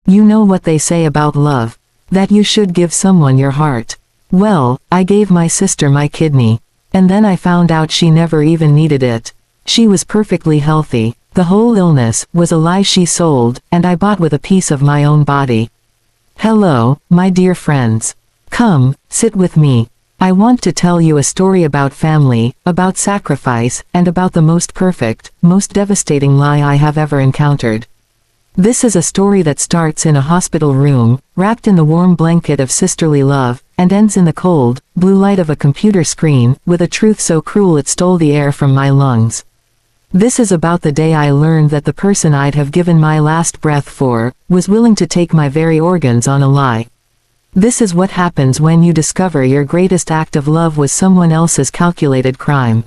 You know what they say about love, that you should give someone your heart. Well, I gave my sister my kidney. And then I found out she never even needed it. She was perfectly healthy. The whole illness was a lie she sold, and I bought with a piece of my own body. Hello, my dear friends. Come, sit with me. I want to tell you a story about family, about sacrifice, and about the most perfect, most devastating lie I have ever encountered. This is a story that starts in a hospital room, wrapped in the warm blanket of sisterly love, and ends in the cold, blue light of a computer screen, with a truth so cruel it stole the air from my lungs. This is about the day I learned that the person I'd have given my last breath for, was willing to take my very organs on a lie. This is what happens when you discover your greatest act of love was someone else's calculated crime.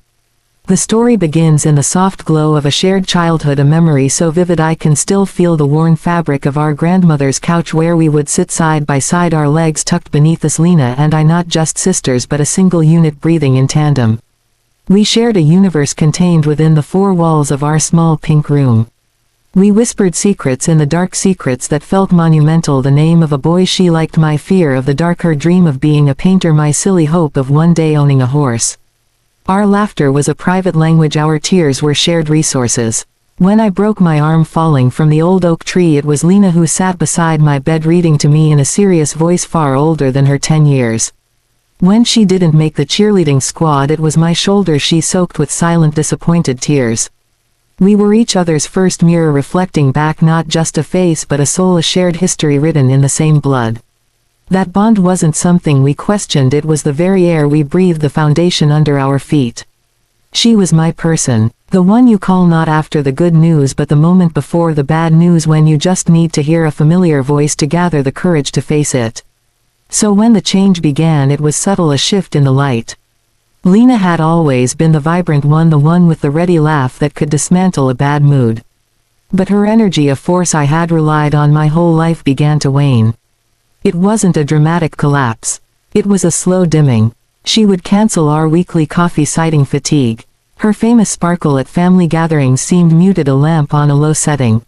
The story begins in the soft glow of a shared childhood, a memory so vivid I can still feel the worn fabric of our grandmother's couch where we would sit side by side, our legs tucked beneath us, Lena and I, not just sisters but a single unit breathing in tandem. We shared a universe contained within the four walls of our small pink room. We whispered secrets in the dark, secrets that felt monumental, the name of a boy she liked, my fear of the dark, her dream of being a painter, my silly hope of one day owning a horse. Our laughter was a private language, our tears were shared resources. When I broke my arm falling from the old oak tree, it was Lena who sat beside my bed reading to me in a serious voice far older than her 10 years. When she didn't make the cheerleading squad, it was my shoulder she soaked with silent, disappointed tears. We were each other's first mirror, reflecting back not just a face but a soul, a shared history written in the same blood. That bond wasn't something we questioned, it was the very air we breathed, the foundation under our feet. She was my person, the one you call not after the good news but the moment before the bad news, when you just need to hear a familiar voice to gather the courage to face it. So when the change began, it was subtle, a shift in the light. Lena had always been the vibrant one, the one with the ready laugh that could dismantle a bad mood. But her energy, a force I had relied on my whole life, began to wane. It wasn't a dramatic collapse. It was a slow dimming. She would cancel our weekly coffee, citing fatigue. Her famous sparkle at family gatherings seemed muted, a lamp on a low setting.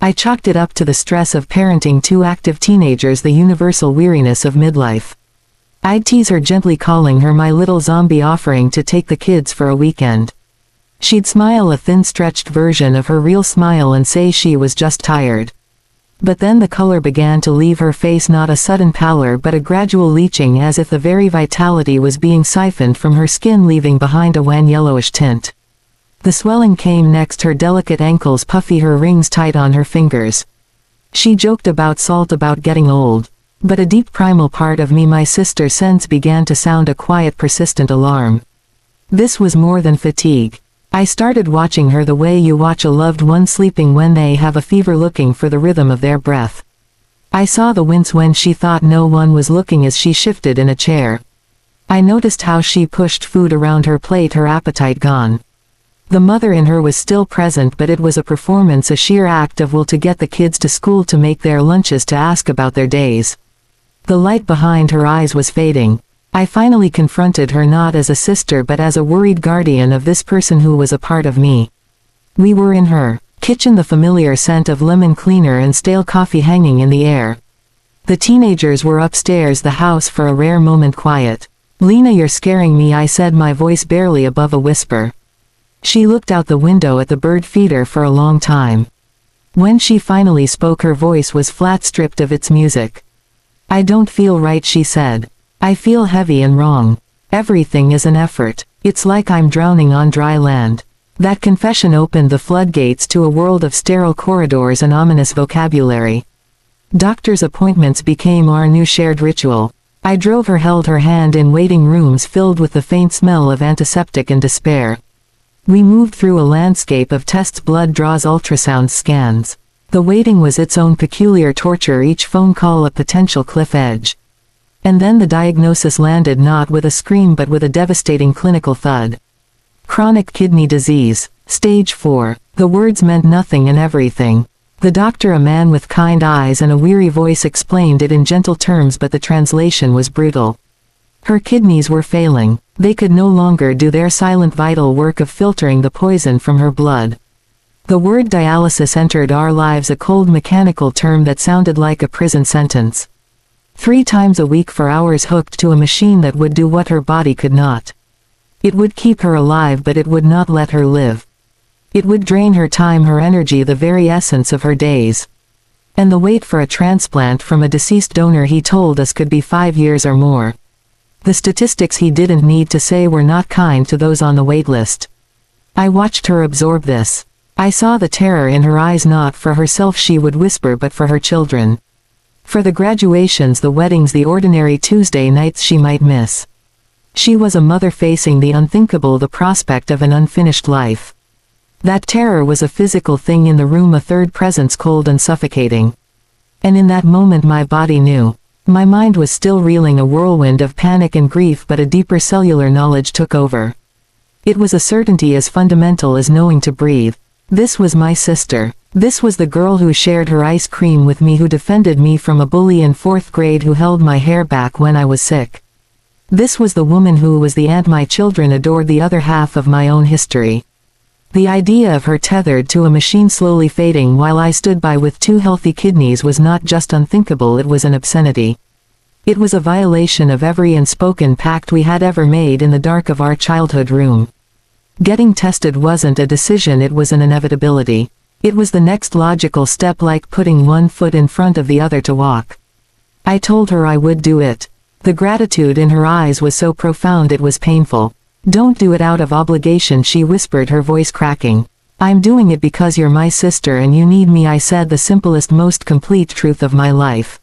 I chalked it up to the stress of parenting two active teenagers, the universal weariness of midlife. I'd tease her, gently calling her my little zombie, offering to take the kids for a weekend. She'd smile, a thin stretched version of her real smile, and say she was just tired. But then the color began to leave her face, not a sudden pallor but a gradual leaching, as if the very vitality was being siphoned from her skin, leaving behind a wan yellowish tint. The swelling came next, her delicate ankles puffy, her rings tight on her fingers. She joked about salt, about getting old. But a deep primal part of me, my sister sense, began to sound a quiet, persistent alarm. This was more than fatigue. I started watching her the way you watch a loved one sleeping when they have a fever, looking for the rhythm of their breath. I saw the wince when she thought no one was looking, as she shifted in a chair. I noticed how she pushed food around her plate, her appetite gone. The mother in her was still present, but it was a performance, a sheer act of will, to get the kids to school, to make their lunches, to ask about their days. The light behind her eyes was fading. I finally confronted her, not as a sister but as a worried guardian of this person who was a part of me. We were in her kitchen, the familiar scent of lemon cleaner and stale coffee hanging in the air. The teenagers were upstairs, the house for a rare moment quiet. "Lena, you're scaring me," I said, my voice barely above a whisper. She looked out the window at the bird feeder for a long time. When she finally spoke, her voice was flat, stripped of its music. "I don't feel right," she said. "I feel heavy and wrong. Everything is an effort. It's like I'm drowning on dry land." That confession opened the floodgates to a world of sterile corridors and ominous vocabulary. Doctor's appointments became our new shared ritual. I drove her, held her hand in waiting rooms filled with the faint smell of antiseptic and despair. We moved through a landscape of tests, blood draws, ultrasound scans. The waiting was its own peculiar torture, each phone call a potential cliff edge. And then the diagnosis landed, not with a scream but with a devastating clinical thud. Chronic kidney disease, stage 4. The words meant nothing and everything. The doctor, a man with kind eyes and a weary voice, explained it in gentle terms, but the translation was brutal. Her kidneys were failing. They could no longer do their silent, vital work of filtering the poison from her blood. The word dialysis entered our lives, a cold mechanical term that sounded like a prison sentence. 3 times a week for hours hooked to a machine that would do what her body could not. It would keep her alive, but it would not let her live. It would drain her time, her energy, the very essence of her days. And the wait for a transplant from a deceased donor, he told us, could be 5 years or more. The statistics, he didn't need to say, were not kind to those on the wait list. I watched her absorb this. I saw the terror in her eyes, not for herself, she would whisper, but for her children. For the graduations, the weddings, the ordinary Tuesday nights she might miss. She was a mother facing the unthinkable, the prospect of an unfinished life. That terror was a physical thing in the room, a third presence, cold and suffocating. And in that moment my body knew. My mind was still reeling, a whirlwind of panic and grief, but a deeper cellular knowledge took over. It was a certainty as fundamental as knowing to breathe. This was my sister. This was the girl who shared her ice cream with me, who defended me from a bully in 4th grade, who held my hair back when I was sick. This was the woman who was the aunt my children adored, the other half of my own history. The idea of her tethered to a machine, slowly fading while I stood by with 2 healthy kidneys, was not just unthinkable, it was an obscenity. It was a violation of every unspoken pact we had ever made in the dark of our childhood room. Getting tested wasn't a decision, it was an inevitability. It was the next logical step, like putting one foot in front of the other to walk. I told her I would do it. The gratitude in her eyes was so profound it was painful. Don't do it out of obligation, she whispered, her voice cracking. I'm doing it because you're my sister and you need me, I said, the simplest, most complete truth of my life.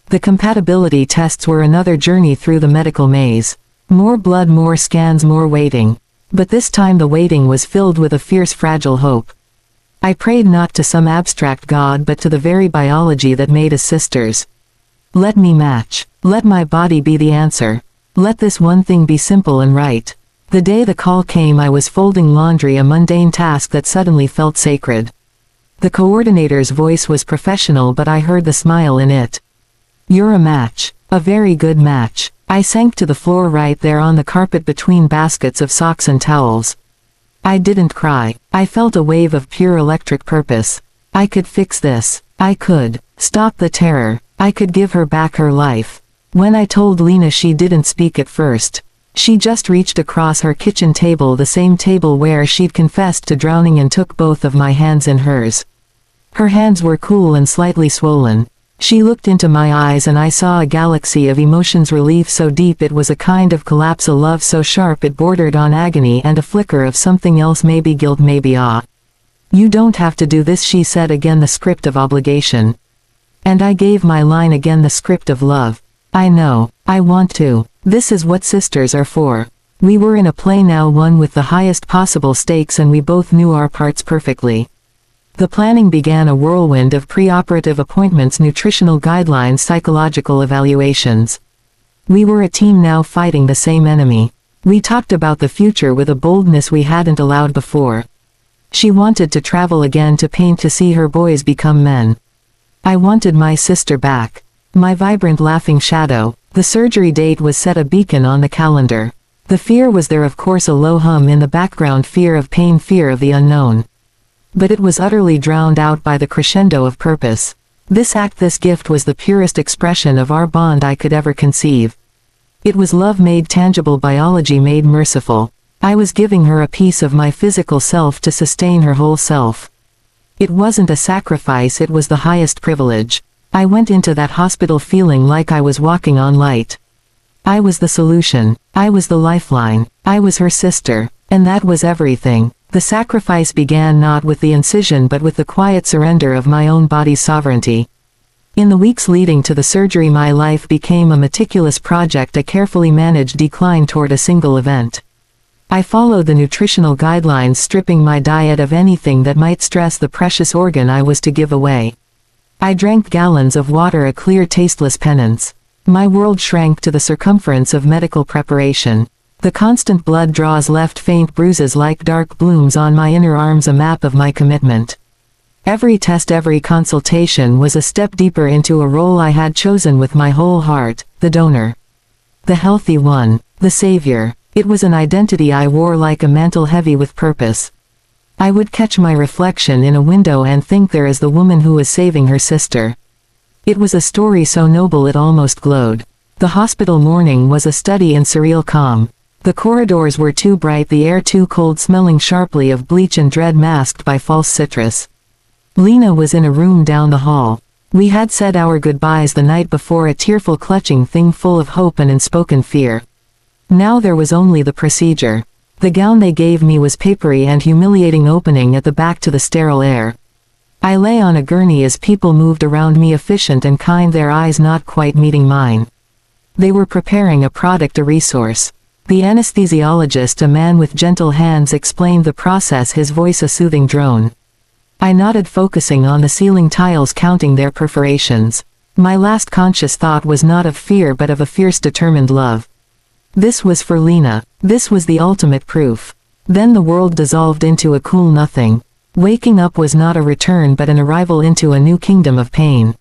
The compatibility tests were another journey through the medical maze. More blood, more scans, more waiting. But this time the waiting was filled with a fierce, fragile hope. I prayed not to some abstract God, but to the very biology that made us sisters. Let me match. Let my body be the answer. Let this one thing be simple and right. The day the call came, I was folding laundry, a mundane task that suddenly felt sacred. The coordinator's voice was professional, but I heard the smile in it. You're a match. A very good match. I sank to the floor right there on the carpet between baskets of socks and towels. I didn't cry. I felt a wave of pure electric purpose. I could fix this. I could stop the terror. I could give her back her life. When I told Lena, she didn't speak at first. She just reached across her kitchen table, the same table where she'd confessed to drowning, and took both of my hands in hers. Her hands were cool and slightly swollen. She looked into my eyes and I saw a galaxy of emotions, relief so deep it was a kind of collapse, a love so sharp it bordered on agony, and a flicker of something else, maybe guilt, maybe awe. You don't have to do this, she said again, the script of obligation. And I gave my line again, the script of love. I know. I want to. This is what sisters are for. We were in a play now, one with the highest possible stakes, and we both knew our parts perfectly. The planning began, a whirlwind of preoperative appointments, nutritional guidelines, psychological evaluations. We were a team now, fighting the same enemy. We talked about the future with a boldness we hadn't allowed before. She wanted to travel again, to paint, to see her boys become men. I wanted my sister back. My vibrant, laughing shadow. The surgery date was set, a beacon on the calendar. The fear was there, of course, a low hum in the background, fear of pain, fear of the unknown. But it was utterly drowned out by the crescendo of purpose. This act, this gift, was the purest expression of our bond I could ever conceive. It was love made tangible, biology made merciful. I was giving her a piece of my physical self to sustain her whole self. It wasn't a sacrifice, it was the highest privilege. I went into that hospital feeling like I was walking on light. I was the solution. I was the lifeline. I was her sister. And that was everything. The sacrifice began not with the incision but with the quiet surrender of my own body's sovereignty. In the weeks leading to the surgery, my life became a meticulous project, a carefully managed decline toward a single event. I followed the nutritional guidelines, stripping my diet of anything that might stress the precious organ I was to give away. I drank gallons of water, a clear, tasteless penance. My world shrank to the circumference of medical preparation. The constant blood draws left faint bruises like dark blooms on my inner arms, a map of my commitment. Every test, every consultation was a step deeper into a role I had chosen with my whole heart, the donor. The healthy one, the savior. It was an identity I wore like a mantle, heavy with purpose. I would catch my reflection in a window and think there is the woman who was saving her sister. It was a story so noble it almost glowed. The hospital morning was a study in surreal calm. The corridors were too bright, the air too cold, smelling sharply of bleach and dread masked by false citrus. Lena was in a room down the hall. We had said our goodbyes the night before, a tearful clutching thing full of hope and unspoken fear. Now there was only the procedure. The gown they gave me was papery and humiliating, opening at the back to the sterile air. I lay on a gurney as people moved around me, efficient and kind, their eyes not quite meeting mine. They were preparing a product, a resource. The anesthesiologist, a man with gentle hands, explained the process, his voice a soothing drone. I nodded, focusing on the ceiling tiles, counting their perforations. My last conscious thought was not of fear but of a fierce, determined love. This was for Lena. This was the ultimate proof. Then the world dissolved into a cool nothing. Waking up was not a return but an arrival into a new kingdom of pain.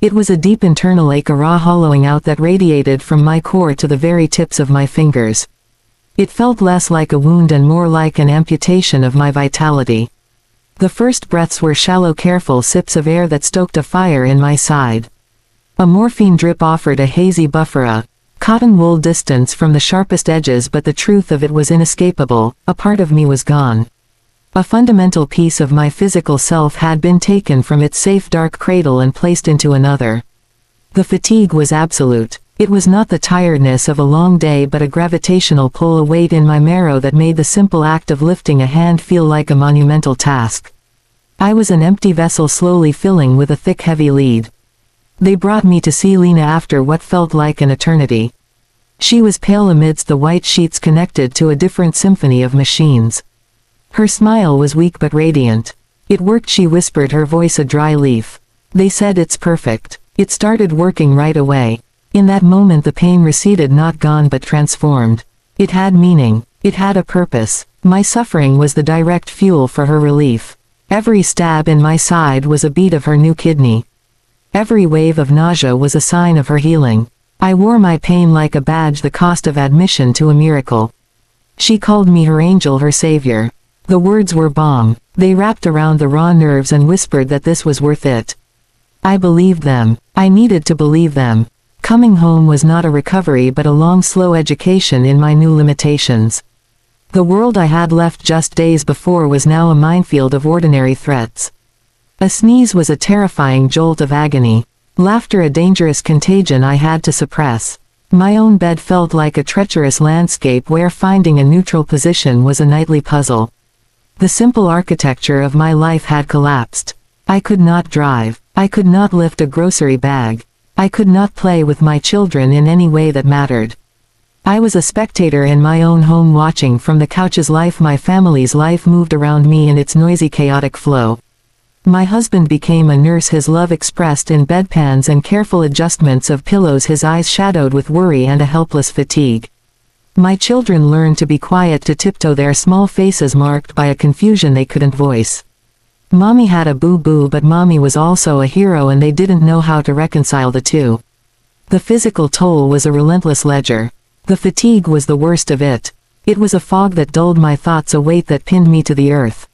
It was a deep internal ache, a raw hollowing out that radiated from my core to the very tips of my fingers. It felt less like a wound and more like an amputation of my vitality. The first breaths were shallow, careful sips of air that stoked a fire in my side. A morphine drip offered a hazy buffer, a cotton wool distance from the sharpest edges, but the truth of it was inescapable. A part of me was gone. A fundamental piece of my physical self had been taken from its safe dark cradle and placed into another. The fatigue was absolute. It was not the tiredness of a long day but a gravitational pull, a weight in my marrow that made the simple act of lifting a hand feel like a monumental task. I was an empty vessel slowly filling with a thick heavy lead. They brought me to see Lena after what felt like an eternity. She was pale amidst the white sheets, connected to a different symphony of machines. Her smile was weak but radiant. "It worked," she whispered, her voice a dry leaf. "They said it's perfect. It started working right away." In that moment the pain receded, not gone but transformed. It had meaning. It had a purpose. My suffering was the direct fuel for her relief. Every stab in my side was a beat of her new kidney. Every wave of nausea was a sign of her healing. I wore my pain like a badge, the cost of admission to a miracle. She called me her angel, her savior. The words were balm. They wrapped around the raw nerves and whispered that this was worth it. I believed them. I needed to believe them. Coming home was not a recovery but a long, slow education in my new limitations. The world I had left just days before was now a minefield of ordinary threats. A sneeze was a terrifying jolt of agony. Laughter a dangerous contagion I had to suppress. My own bed felt like a treacherous landscape where finding a neutral position was a nightly puzzle. The simple architecture of my life had collapsed. I could not drive. I could not lift a grocery bag. I could not play with my children in any way that mattered. I was a spectator in my own home, watching from the couch as my family's life moved around me in its noisy, chaotic flow. My husband became a nurse, his love expressed in bedpans and careful adjustments of pillows, his eyes shadowed with worry and a helpless fatigue. My children learned to be quiet, to tiptoe, their small faces marked by a confusion they couldn't voice. Mommy had a boo-boo, but Mommy was also a hero, and they didn't know how to reconcile the two. The physical toll was a relentless ledger. The fatigue was the worst of it. It was a fog that dulled my thoughts, a weight that pinned me to the earth.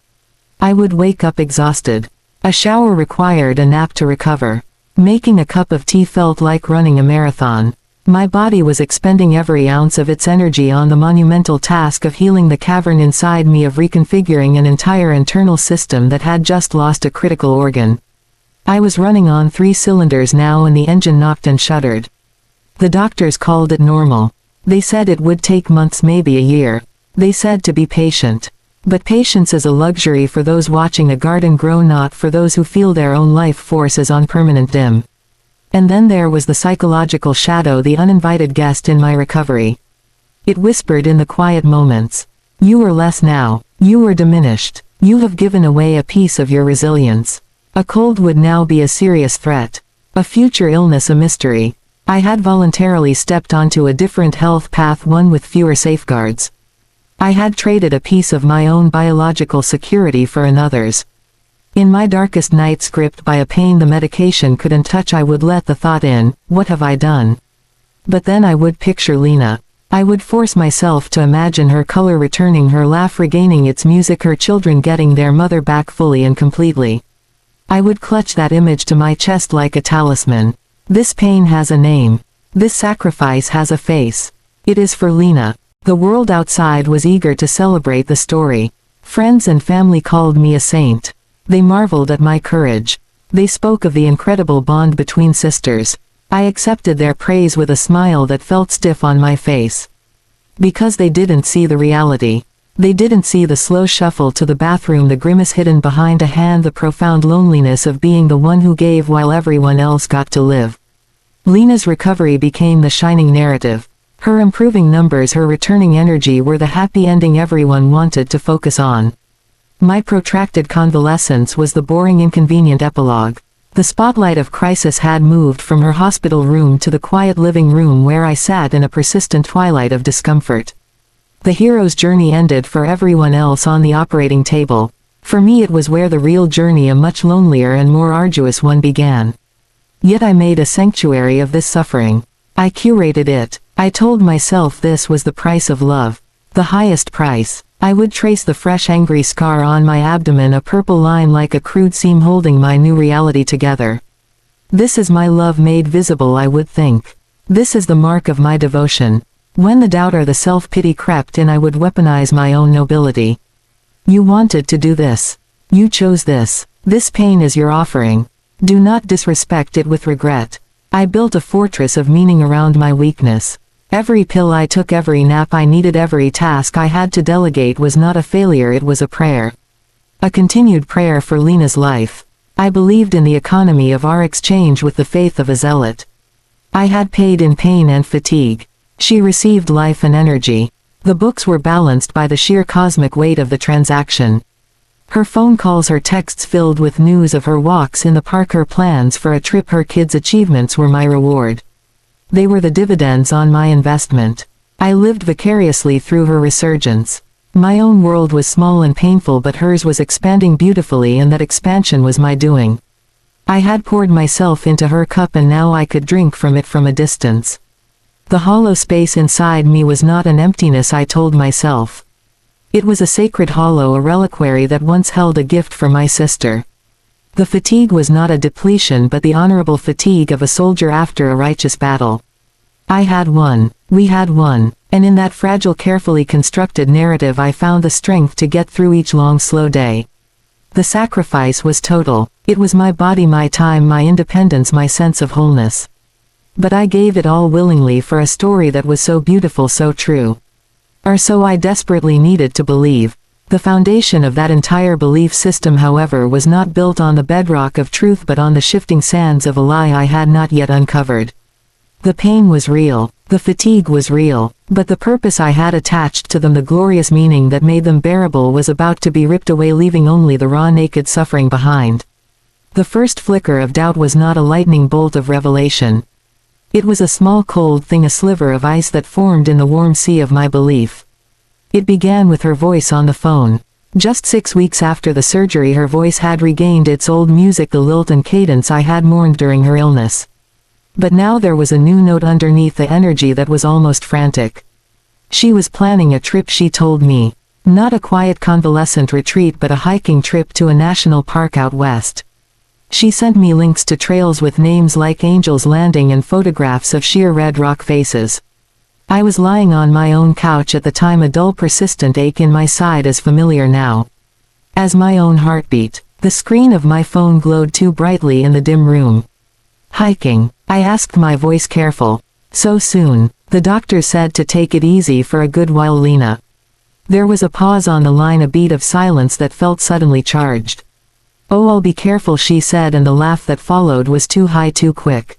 I would wake up exhausted. A shower required a nap to recover. Making a cup of tea felt like running a marathon. My body was expending every ounce of its energy on the monumental task of healing the cavern inside me, of reconfiguring an entire internal system that had just lost a critical organ. I was running on 3 cylinders now, and the engine knocked and shuddered. The doctors called it normal. They said it would take months, maybe a year. They said to be patient. But patience is a luxury for those watching a garden grow, not for those who feel their own life force is on permanent dim. And then there was the psychological shadow, the uninvited guest in my recovery. It whispered in the quiet moments. "You are less now. You are diminished. You have given away a piece of your resilience." A cold would now be a serious threat. A future illness a mystery. I had voluntarily stepped onto a different health path, one with fewer safeguards. I had traded a piece of my own biological security for another's. In my darkest nights, gripped by a pain the medication couldn't touch, I would let the thought in, what have I done? But then I would picture Lena. I would force myself to imagine her color returning, her laugh regaining its music, her children getting their mother back fully and completely. I would clutch that image to my chest like a talisman. This pain has a name. This sacrifice has a face. It is for Lena. The world outside was eager to celebrate the story. Friends and family called me a saint. They marveled at my courage. They spoke of the incredible bond between sisters. I accepted their praise with a smile that felt stiff on my face. Because they didn't see the reality. They didn't see the slow shuffle to the bathroom, the grimace hidden behind a hand, the profound loneliness of being the one who gave while everyone else got to live. Lena's recovery became the shining narrative. Her improving numbers, her returning energy were the happy ending everyone wanted to focus on. My protracted convalescence was the boring, inconvenient epilogue. The spotlight of crisis had moved from her hospital room to the quiet living room where I sat in a persistent twilight of discomfort. The hero's journey ended for everyone else on the operating table. For me it was where the real journey, a much lonelier and more arduous one, began. Yet I made a sanctuary of this suffering. I curated it. I told myself this was the price of love. The highest price. I would trace the fresh angry scar on my abdomen, a purple line like a crude seam holding my new reality together. This is my love made visible, I would think. This is the mark of my devotion. When the doubt or the self-pity crept in, I would weaponize my own nobility. You wanted to do this. You chose this. This pain is your offering. Do not disrespect it with regret. I built a fortress of meaning around my weakness. Every pill I took, every nap I needed, every task I had to delegate was not a failure, it was a prayer. A continued prayer for Lena's life. I believed in the economy of our exchange with the faith of a zealot. I had paid in pain and fatigue. She received life and energy. The books were balanced by the sheer cosmic weight of the transaction. Her phone calls, her texts filled with news of her walks in the park, her plans for a trip, her kids' achievements were my reward. They were the dividends on my investment. I lived vicariously through her resurgence. My own world was small and painful, but hers was expanding beautifully, and that expansion was my doing. I had poured myself into her cup, and now I could drink from it from a distance. The hollow space inside me was not an emptiness, I told myself. It was a sacred hollow, a reliquary that once held a gift for my sister. The fatigue was not a depletion, but the honorable fatigue of a soldier after a righteous battle. I had won. We had won. And in that fragile, carefully constructed narrative I found the strength to get through each long, slow day. The sacrifice was total. It was my body, my time, my independence, my sense of wholeness. But I gave it all willingly for a story that was so beautiful, so true. Or so I desperately needed to believe. The foundation of that entire belief system, however, was not built on the bedrock of truth but on the shifting sands of a lie I had not yet uncovered. The pain was real. The fatigue was real. But the purpose I had attached to them, the glorious meaning that made them bearable, was about to be ripped away, leaving only the raw, naked suffering behind. The first flicker of doubt was not a lightning bolt of revelation. It was a small cold thing, a sliver of ice that formed in the warm sea of my belief. It began with her voice on the phone. Just 6 weeks after the surgery, her voice had regained its old music, the lilt and cadence I had mourned during her illness. But now there was a new note underneath the energy that was almost frantic. She was planning a trip, she told me. Not a quiet convalescent retreat, but a hiking trip to a national park out west. She sent me links to trails with names like Angel's Landing and photographs of sheer red rock faces. I was lying on my own couch at the time, a dull, persistent ache in my side as familiar now as my own heartbeat. The screen of my phone glowed too brightly in the dim room. Hiking? I asked, my voice careful. So soon? The doctor said to take it easy for a good while, Lena. There was a pause on the line, a beat of silence that felt suddenly charged. Oh, I'll be careful, she said, and the laugh that followed was too high, too quick.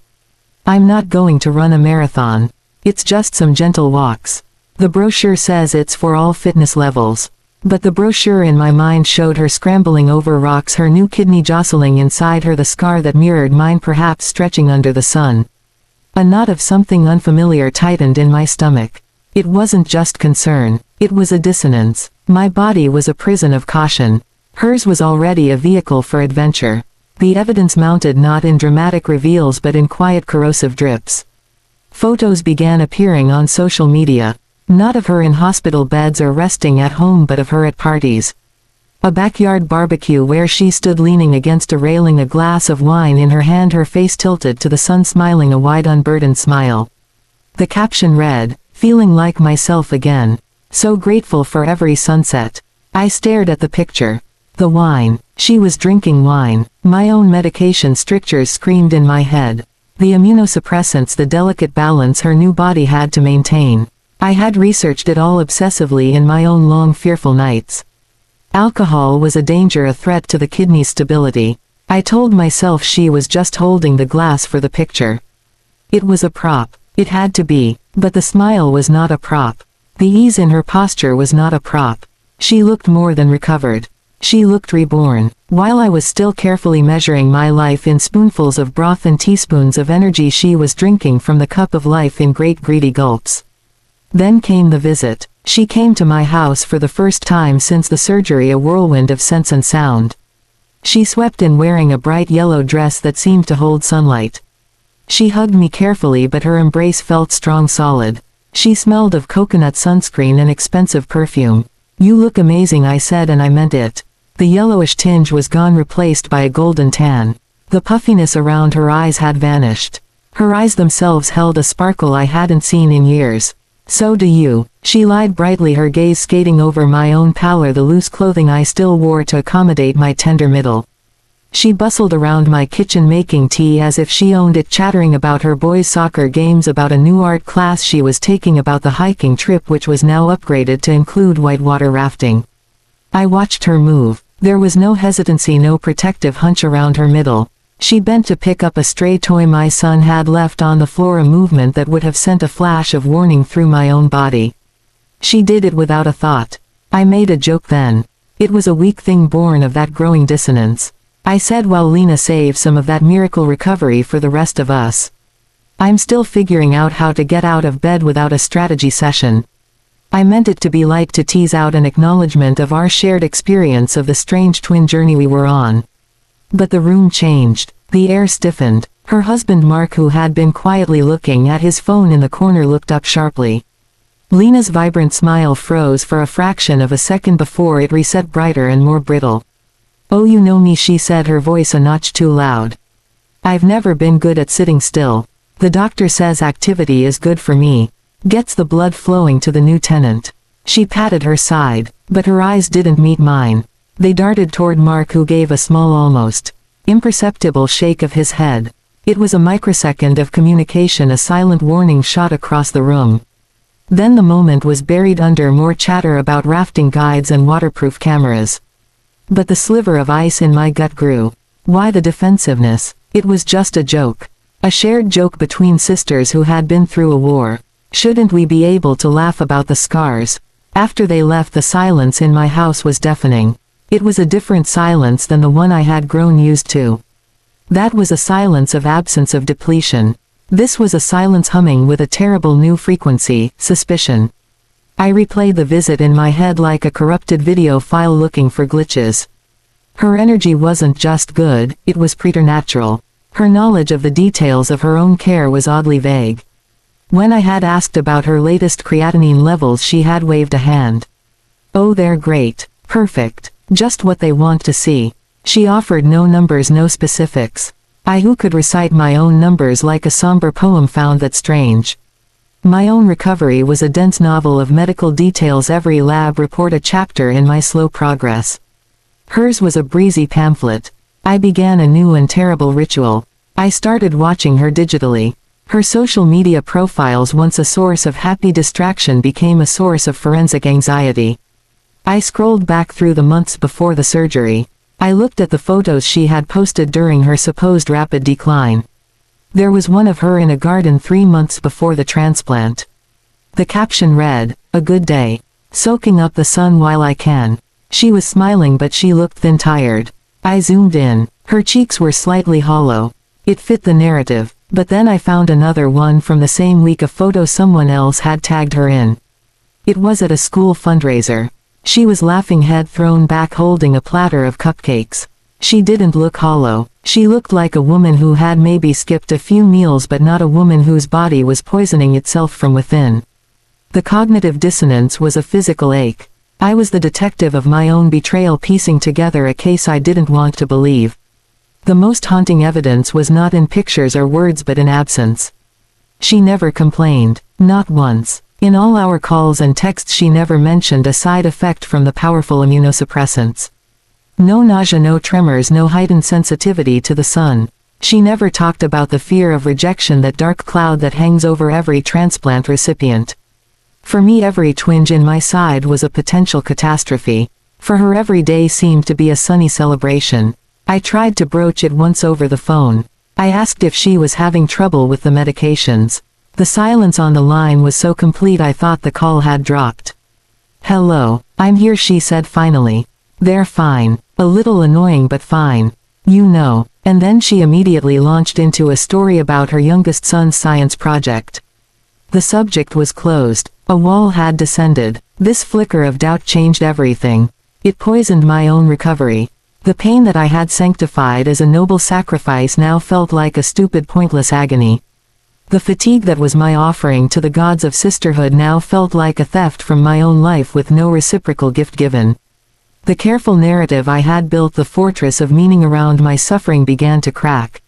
I'm not going to run a marathon. It's just some gentle walks. The brochure says it's for all fitness levels. But the brochure in my mind showed her scrambling over rocks, her new kidney jostling inside her, the scar that mirrored mine perhaps stretching under the sun. A knot of something unfamiliar tightened in my stomach. It wasn't just concern. It was a dissonance. My body was a prison of caution. Hers was already a vehicle for adventure. The evidence mounted not in dramatic reveals but in quiet, corrosive drips. Photos began appearing on social media. Not of her in hospital beds or resting at home, but of her at parties. A backyard barbecue where she stood leaning against a railing, a glass of wine in her hand, her face tilted to the sun, smiling a wide unburdened smile. The caption read, "Feeling like myself again. So grateful for every sunset." I stared at the picture. The wine. She was drinking wine. My own medication strictures screamed in my head. The immunosuppressants, the delicate balance her new body had to maintain. I had researched it all obsessively in my own long fearful nights. Alcohol was a danger, a threat to the kidney's stability. I told myself she was just holding the glass for the picture. It was a prop. It had to be. But the smile was not a prop. The ease in her posture was not a prop. She looked more than recovered. She looked reborn. While I was still carefully measuring my life in spoonfuls of broth and teaspoons of energy, she was drinking from the cup of life in great greedy gulps. Then came the visit. She came to my house for the first time since the surgery, a whirlwind of sense and sound. She swept in wearing a bright yellow dress that seemed to hold sunlight. She hugged me carefully, but her embrace felt strong, solid. She smelled of coconut sunscreen and expensive perfume. "You look amazing," I said, and I meant it. The yellowish tinge was gone, replaced by a golden tan. The puffiness around her eyes had vanished. Her eyes themselves held a sparkle I hadn't seen in years. "So do you," she lied brightly, her gaze skating over my own pallor, the loose clothing I still wore to accommodate my tender middle. She bustled around my kitchen making tea as if she owned it, chattering about her boys' soccer games, about a new art class she was taking, about the hiking trip which was now upgraded to include whitewater rafting. I watched her move. There was no hesitancy, no protective hunch around her middle. She bent to pick up a stray toy my son had left on the floor, a movement that would have sent a flash of warning through my own body. She did it without a thought. I made a joke then. It was a weak thing born of that growing dissonance. I said, while Lena saved some of that miracle recovery for the rest of us. "I'm still figuring out how to get out of bed without a strategy session." I meant it to be light, to tease out an acknowledgement of our shared experience of the strange twin journey we were on. But the room changed. The air stiffened. Her husband Mark, who had been quietly looking at his phone in the corner, looked up sharply. Lena's vibrant smile froze for a fraction of a second before it reset, brighter and more brittle. "Oh, you know me," she said, her voice a notch too loud. "I've never been good at sitting still. The doctor says activity is good for me. Gets the blood flowing to the new tenant." She patted her side, but her eyes didn't meet mine. They darted toward Mark, who gave a small, almost imperceptible shake of his head. It was a microsecond of communication, a silent warning shot across the room. Then the moment was buried under more chatter about rafting guides and waterproof cameras. But the sliver of ice in my gut grew. Why the defensiveness? It was just a joke. A shared joke between sisters who had been through a war. Shouldn't we be able to laugh about the scars? After they left, the silence in my house was deafening. It was a different silence than the one I had grown used to. That was a silence of absence, of depletion. This was a silence humming with a terrible new frequency, suspicion. I replayed the visit in my head like a corrupted video file looking for glitches. Her energy wasn't just good, it was preternatural. Her knowledge of the details of her own care was oddly vague. When I had asked about her latest creatinine levels, she had waved a hand. "Oh, they're great. Perfect. Just what they want to see." She offered no numbers, no specifics. I, who could recite my own numbers like a somber poem, found that strange. My own recovery was a dense novel of medical details, every lab report a chapter in my slow progress. Hers was a breezy pamphlet. I began a new and terrible ritual. I started watching her digitally. Her social media profiles, once a source of happy distraction, became a source of forensic anxiety. I scrolled back through the months before the surgery. I looked at the photos she had posted during her supposed rapid decline. There was one of her in a garden 3 months before the transplant. The caption read, "A good day. Soaking up the sun while I can." She was smiling, but she looked thin, tired. I zoomed in. Her cheeks were slightly hollow. It fit the narrative. But then I found another one from the same week, a photo someone else had tagged her in. It was at a school fundraiser. She was laughing, head thrown back, holding a platter of cupcakes. She didn't look hollow. She looked like a woman who had maybe skipped a few meals, but not a woman whose body was poisoning itself from within. The cognitive dissonance was a physical ache. I was the detective of my own betrayal, piecing together a case I didn't want to believe. The most haunting evidence was not in pictures or words but in absence. She never complained. Not once. In all our calls and texts she never mentioned a side effect from the powerful immunosuppressants. No nausea, no tremors, no heightened sensitivity to the sun. She never talked about the fear of rejection, that dark cloud that hangs over every transplant recipient. For me, every twinge in my side was a potential catastrophe. For her, every day seemed to be a sunny celebration. I tried to broach it once over the phone. I asked if she was having trouble with the medications. The silence on the line was so complete I thought the call had dropped. "Hello, I'm here," she said finally. "They're fine. A little annoying but fine. You know." And then she immediately launched into a story about her youngest son's science project. The subject was closed. A wall had descended. This flicker of doubt changed everything. It poisoned my own recovery. The pain that I had sanctified as a noble sacrifice now felt like a stupid, pointless agony. The fatigue that was my offering to the gods of sisterhood now felt like a theft from my own life with no reciprocal gift given. The careful narrative I had built, the fortress of meaning around my suffering, began to crack.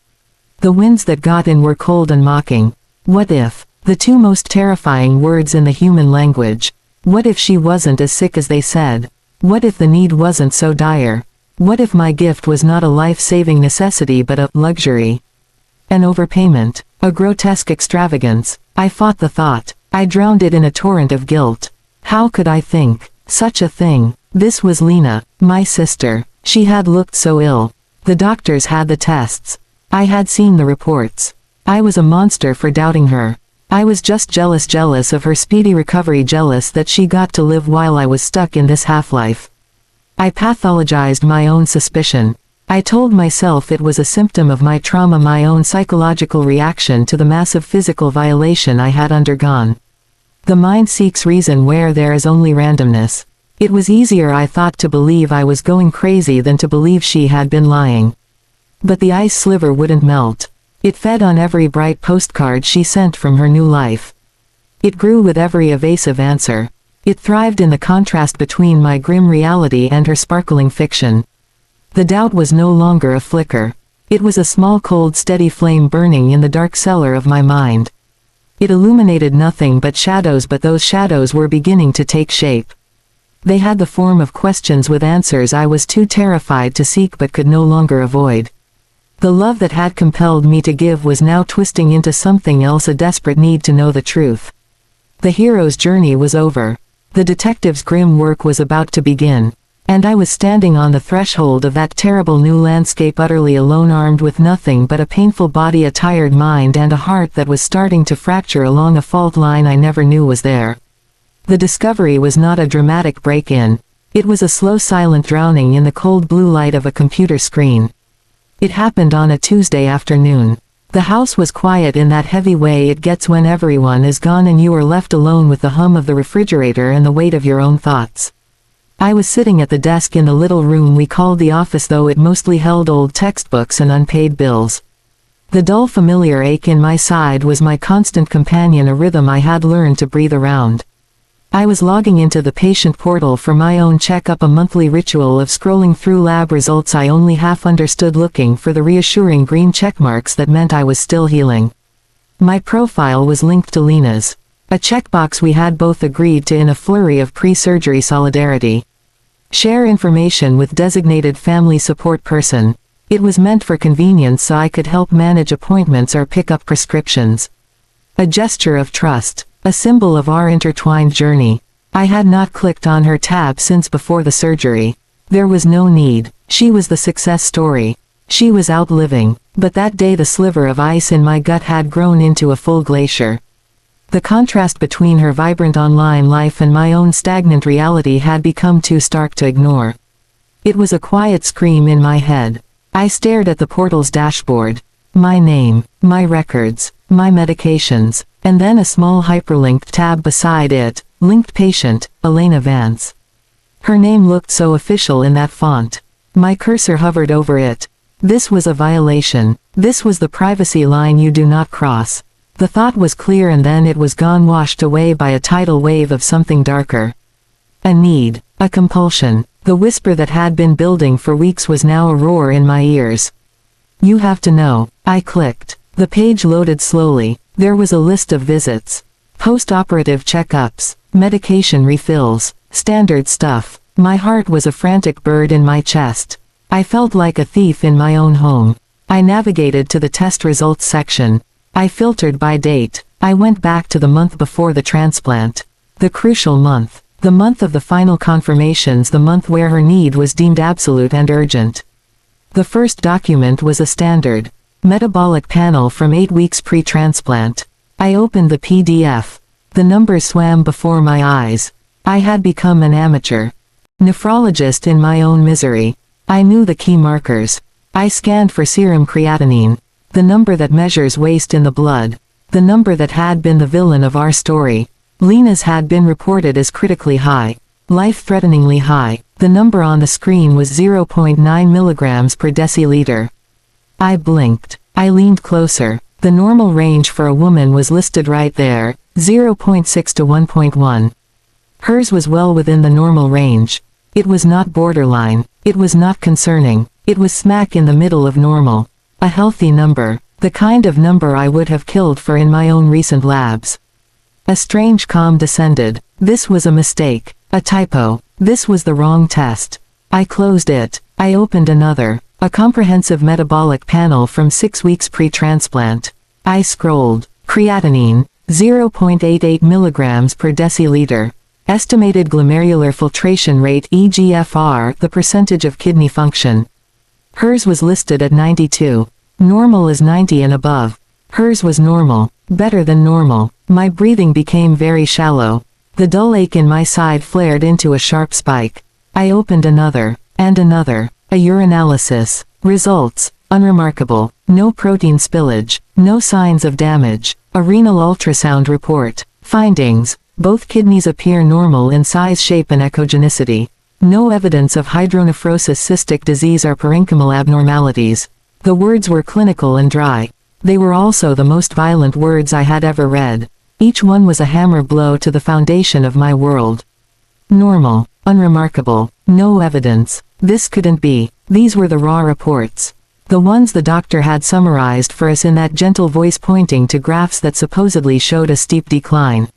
The winds that got in were cold and mocking. What if? The two most terrifying words in the human language. What if she wasn't as sick as they said? What if the need wasn't so dire? What if my gift was not a life-saving necessity but a luxury? An overpayment. A grotesque extravagance. I fought the thought. I drowned it in a torrent of guilt. How could I think such a thing? This was Lena, my sister. She had looked so ill. The doctors had the tests. I had seen the reports. I was a monster for doubting her. I was just jealous of her speedy recovery, jealous that she got to live while I was stuck in this half-life. I pathologized my own suspicion. I told myself it was a symptom of my trauma, my own psychological reaction to the massive physical violation I had undergone. The mind seeks reason where there is only randomness. It was easier, I thought, to believe I was going crazy than to believe she had been lying. But the ice sliver wouldn't melt. It fed on every bright postcard she sent from her new life. It grew with every evasive answer. It thrived in the contrast between my grim reality and her sparkling fiction. The doubt was no longer a flicker. It was a small, cold, steady flame burning in the dark cellar of my mind. It illuminated nothing but shadows, but those shadows were beginning to take shape. They had the form of questions with answers I was too terrified to seek but could no longer avoid. The love that had compelled me to give was now twisting into something else, a desperate need to know the truth. The hero's journey was over. The detective's grim work was about to begin. And I was standing on the threshold of that terrible new landscape, utterly alone, armed with nothing but a painful body, a tired mind, and a heart that was starting to fracture along a fault line I never knew was there. The discovery was not a dramatic break-in. It was a slow, silent drowning in the cold blue light of a computer screen. It happened on a Tuesday afternoon. The house was quiet in that heavy way it gets when everyone is gone and you are left alone with the hum of the refrigerator and the weight of your own thoughts. I was sitting at the desk in the little room we called the office, though it mostly held old textbooks and unpaid bills. The dull, familiar ache in my side was my constant companion, a rhythm I had learned to breathe around. I was logging into the patient portal for my own checkup, a monthly ritual of scrolling through lab results I only half understood, looking for the reassuring green checkmarks that meant I was still healing. My profile was linked to Lena's, a checkbox we had both agreed to in a flurry of pre-surgery solidarity. Share information with designated family support person. It was meant for convenience, so I could help manage appointments or pick up prescriptions. A gesture of trust. A symbol of our intertwined journey. I had not clicked on her tab since before the surgery. There was no need. She was the success story. She was out living. But that day the sliver of ice in my gut had grown into a full glacier. The contrast between her vibrant online life and my own stagnant reality had become too stark to ignore. It was a quiet scream in my head. I stared at the portal's dashboard. My name, my records, my medications, and then a small hyperlinked tab beside it, linked patient, Elena Vance. Her name looked so official in that font. My cursor hovered over it. This was a violation. This was the privacy line you do not cross. The thought was clear and then it was gone, washed away by a tidal wave of something darker. A need. A compulsion. The whisper that had been building for weeks was now a roar in my ears. You have to know. I clicked. The page loaded slowly. There was a list of visits. Post-operative checkups. Medication refills. Standard stuff. My heart was a frantic bird in my chest. I felt like a thief in my own home. I navigated to the test results section. I filtered by date. I went back to the month before the transplant. The crucial month. The month of the final confirmations, the month where her need was deemed absolute and urgent. The first document was a standard metabolic panel from 8 weeks pre-transplant. I opened the PDF. The numbers swam before my eyes. I had become an amateur nephrologist in my own misery. I knew the key markers. I scanned for serum creatinine, the number that measures waste in the blood, the number that had been the villain of our story. Lena's had been reported as critically high, life-threateningly high. The number on the screen was 0.9 milligrams per deciliter. I blinked. I leaned closer. The normal range for a woman was listed right there, 0.6 to 1.1. Hers was well within the normal range. It was not borderline. It was not concerning. It was smack in the middle of normal. A healthy number. The kind of number I would have killed for in my own recent labs. A strange calm descended. This was a mistake. A typo. This was the wrong test. I closed it. I opened another. A comprehensive metabolic panel from 6 weeks pre-transplant. I scrolled. Creatinine, 0.88 milligrams per deciliter. Estimated glomerular filtration rate (eGFR), the percentage of kidney function. Hers was listed at 92. Normal is 90 and above. Hers was normal. Better than normal. My breathing became very shallow. The dull ache in my side flared into a sharp spike. I opened another. And another. A urinalysis. Results. Unremarkable. No protein spillage. No signs of damage. A renal ultrasound report. Findings. Both kidneys appear normal in size, shape and echogenicity. No evidence of hydronephrosis, cystic disease or parenchymal abnormalities. The words were clinical and dry. They were also the most violent words I had ever read. Each one was a hammer blow to the foundation of my world. Normal. Unremarkable. No evidence. This couldn't be. These were the raw reports. The ones the doctor had summarized for us in that gentle voice, pointing to graphs that supposedly showed a steep decline.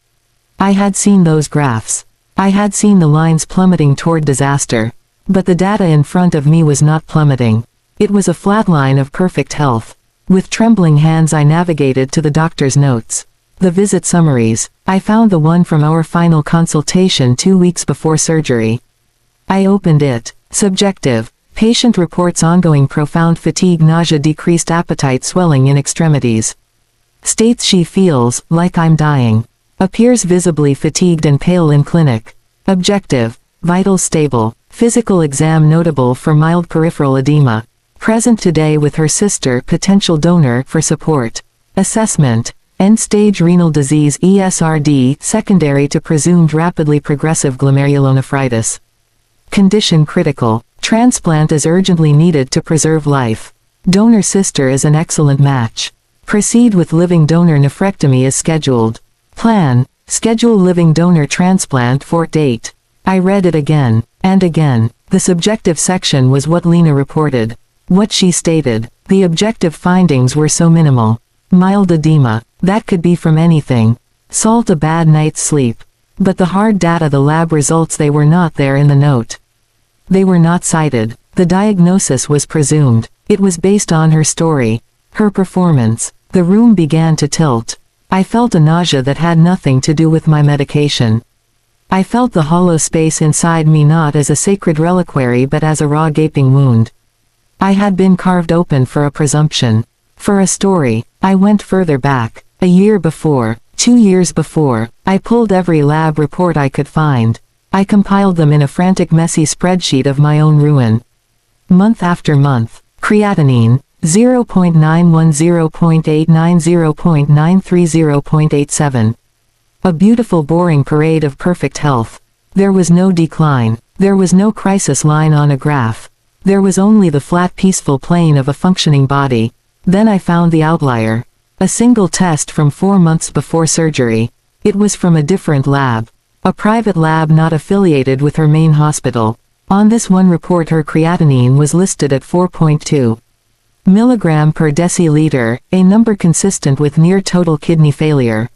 I had seen those graphs. I had seen the lines plummeting toward disaster. But the data in front of me was not plummeting. It was a flat line of perfect health. With trembling hands I navigated to the doctor's notes. The visit summaries. I found the one from our final consultation 2 weeks before surgery. I opened it. Subjective. Patient reports ongoing profound fatigue, nausea, decreased appetite, swelling in extremities. States she feels like I'm dying. Appears visibly fatigued and pale in clinic. Objective. Vitals stable. Physical exam notable for mild peripheral edema. Present today with her sister, potential donor, for support. Assessment. End-stage renal disease ESRD, secondary to presumed rapidly progressive glomerulonephritis. Condition critical. Transplant is urgently needed to preserve life. Donor sister is an excellent match. Proceed with living donor, nephrectomy is scheduled. Plan. Schedule living donor transplant for date. I read it again. And again. The subjective section was what Lena reported. What she stated. The objective findings were so minimal. Mild edema. That could be from anything. Salt, a bad night's sleep. But the hard data, the lab results, they were not there in the note. They were not cited. The diagnosis was presumed. It was based on her story. Her performance. The room began to tilt. I felt a nausea that had nothing to do with my medication. I felt the hollow space inside me not as a sacred reliquary but as a raw gaping wound. I had been carved open for a presumption. For a story. I went further back. A year before. 2 years before. I pulled every lab report I could find. I compiled them in a frantic, messy spreadsheet of my own ruin. Month after month. Creatinine. 0.91, 0.89, 0.93, 0.87. A beautiful, boring parade of perfect health. There was no decline. There was no crisis line on a graph. There was only the flat peaceful plane of a functioning body. Then I found the outlier. A single test from 4 months before surgery. It was from a different lab. A private lab not affiliated with her main hospital. On this one report her creatinine was listed at 4.2 milligram per deciliter, a number consistent with near total kidney failure.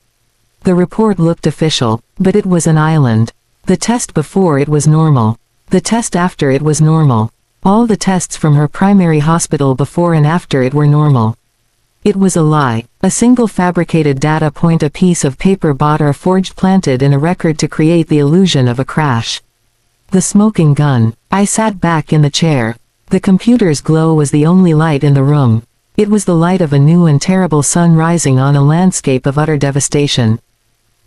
The report looked official, but it was an island. The test before it was normal. The test after it was normal. All the tests from her primary hospital before and after it were normal. It was a lie, a single fabricated data point, a piece of paper bought or forged, planted in a record to create the illusion of a crash. The smoking gun. I sat back in the chair. The computer's glow was the only light in the room. It was the light of a new and terrible sun rising on a landscape of utter devastation.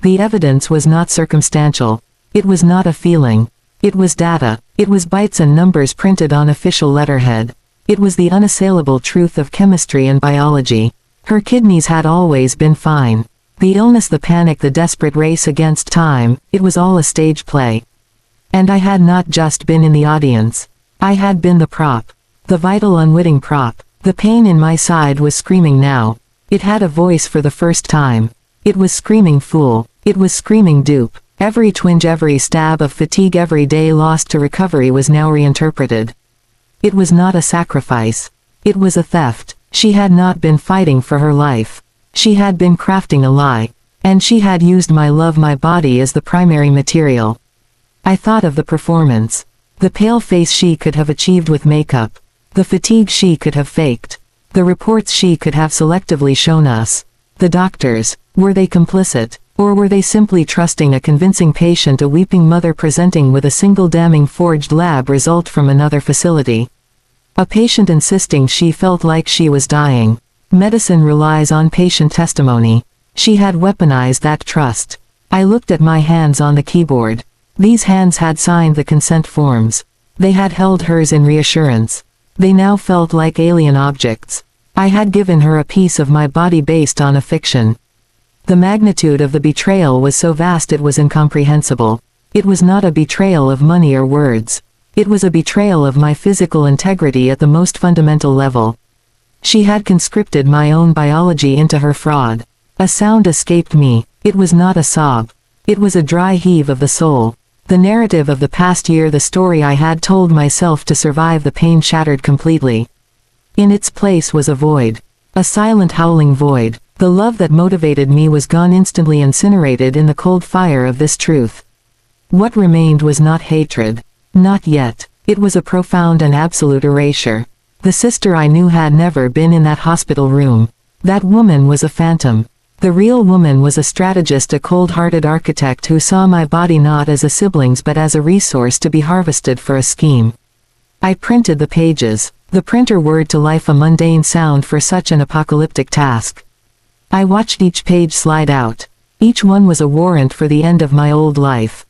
The evidence was not circumstantial. It was not a feeling. It was data. It was bytes and numbers printed on official letterhead. It was the unassailable truth of chemistry and biology. Her kidneys had always been fine. The illness, the panic, the desperate race against time, it was all a stage play. And I had not just been in the audience. I had been the prop. The vital unwitting prop. The pain in my side was screaming now. It had a voice for the first time. It was screaming fool. It was screaming dupe. Every twinge, every stab of fatigue, every day lost to recovery was now reinterpreted. It was not a sacrifice. It was a theft. She had not been fighting for her life. She had been crafting a lie. And she had used my love, my body as the primary material. I thought of the performance. The pale face she could have achieved with makeup. The fatigue she could have faked. The reports she could have selectively shown us. The doctors, were they complicit? Or were they simply trusting a convincing patient, a weeping mother presenting with a single damning forged lab result from another facility? A patient insisting she felt like she was dying. Medicine relies on patient testimony. She had weaponized that trust. I looked at my hands on the keyboard. These hands had signed the consent forms. They had held hers in reassurance. They now felt like alien objects. I had given her a piece of my body based on a fiction. The magnitude of the betrayal was so vast it was incomprehensible. It was not a betrayal of money or words. It was a betrayal of my physical integrity at the most fundamental level. She had conscripted my own biology into her fraud. A sound escaped me. It was not a sob. It was a dry heave of the soul. The narrative of the past year, the story I had told myself to survive the pain, shattered completely. In its place was a void. A silent howling void. The love that motivated me was gone, instantly incinerated in the cold fire of this truth. What remained was not hatred. Not yet. It was a profound and absolute erasure. The sister I knew had never been in that hospital room. That woman was a phantom. The real woman was a strategist, a cold-hearted architect who saw my body not as a sibling's but as a resource to be harvested for a scheme. I printed the pages. The printer whirred to life, a mundane sound for such an apocalyptic task. I watched each page slide out. Each one was a warrant for the end of my old life.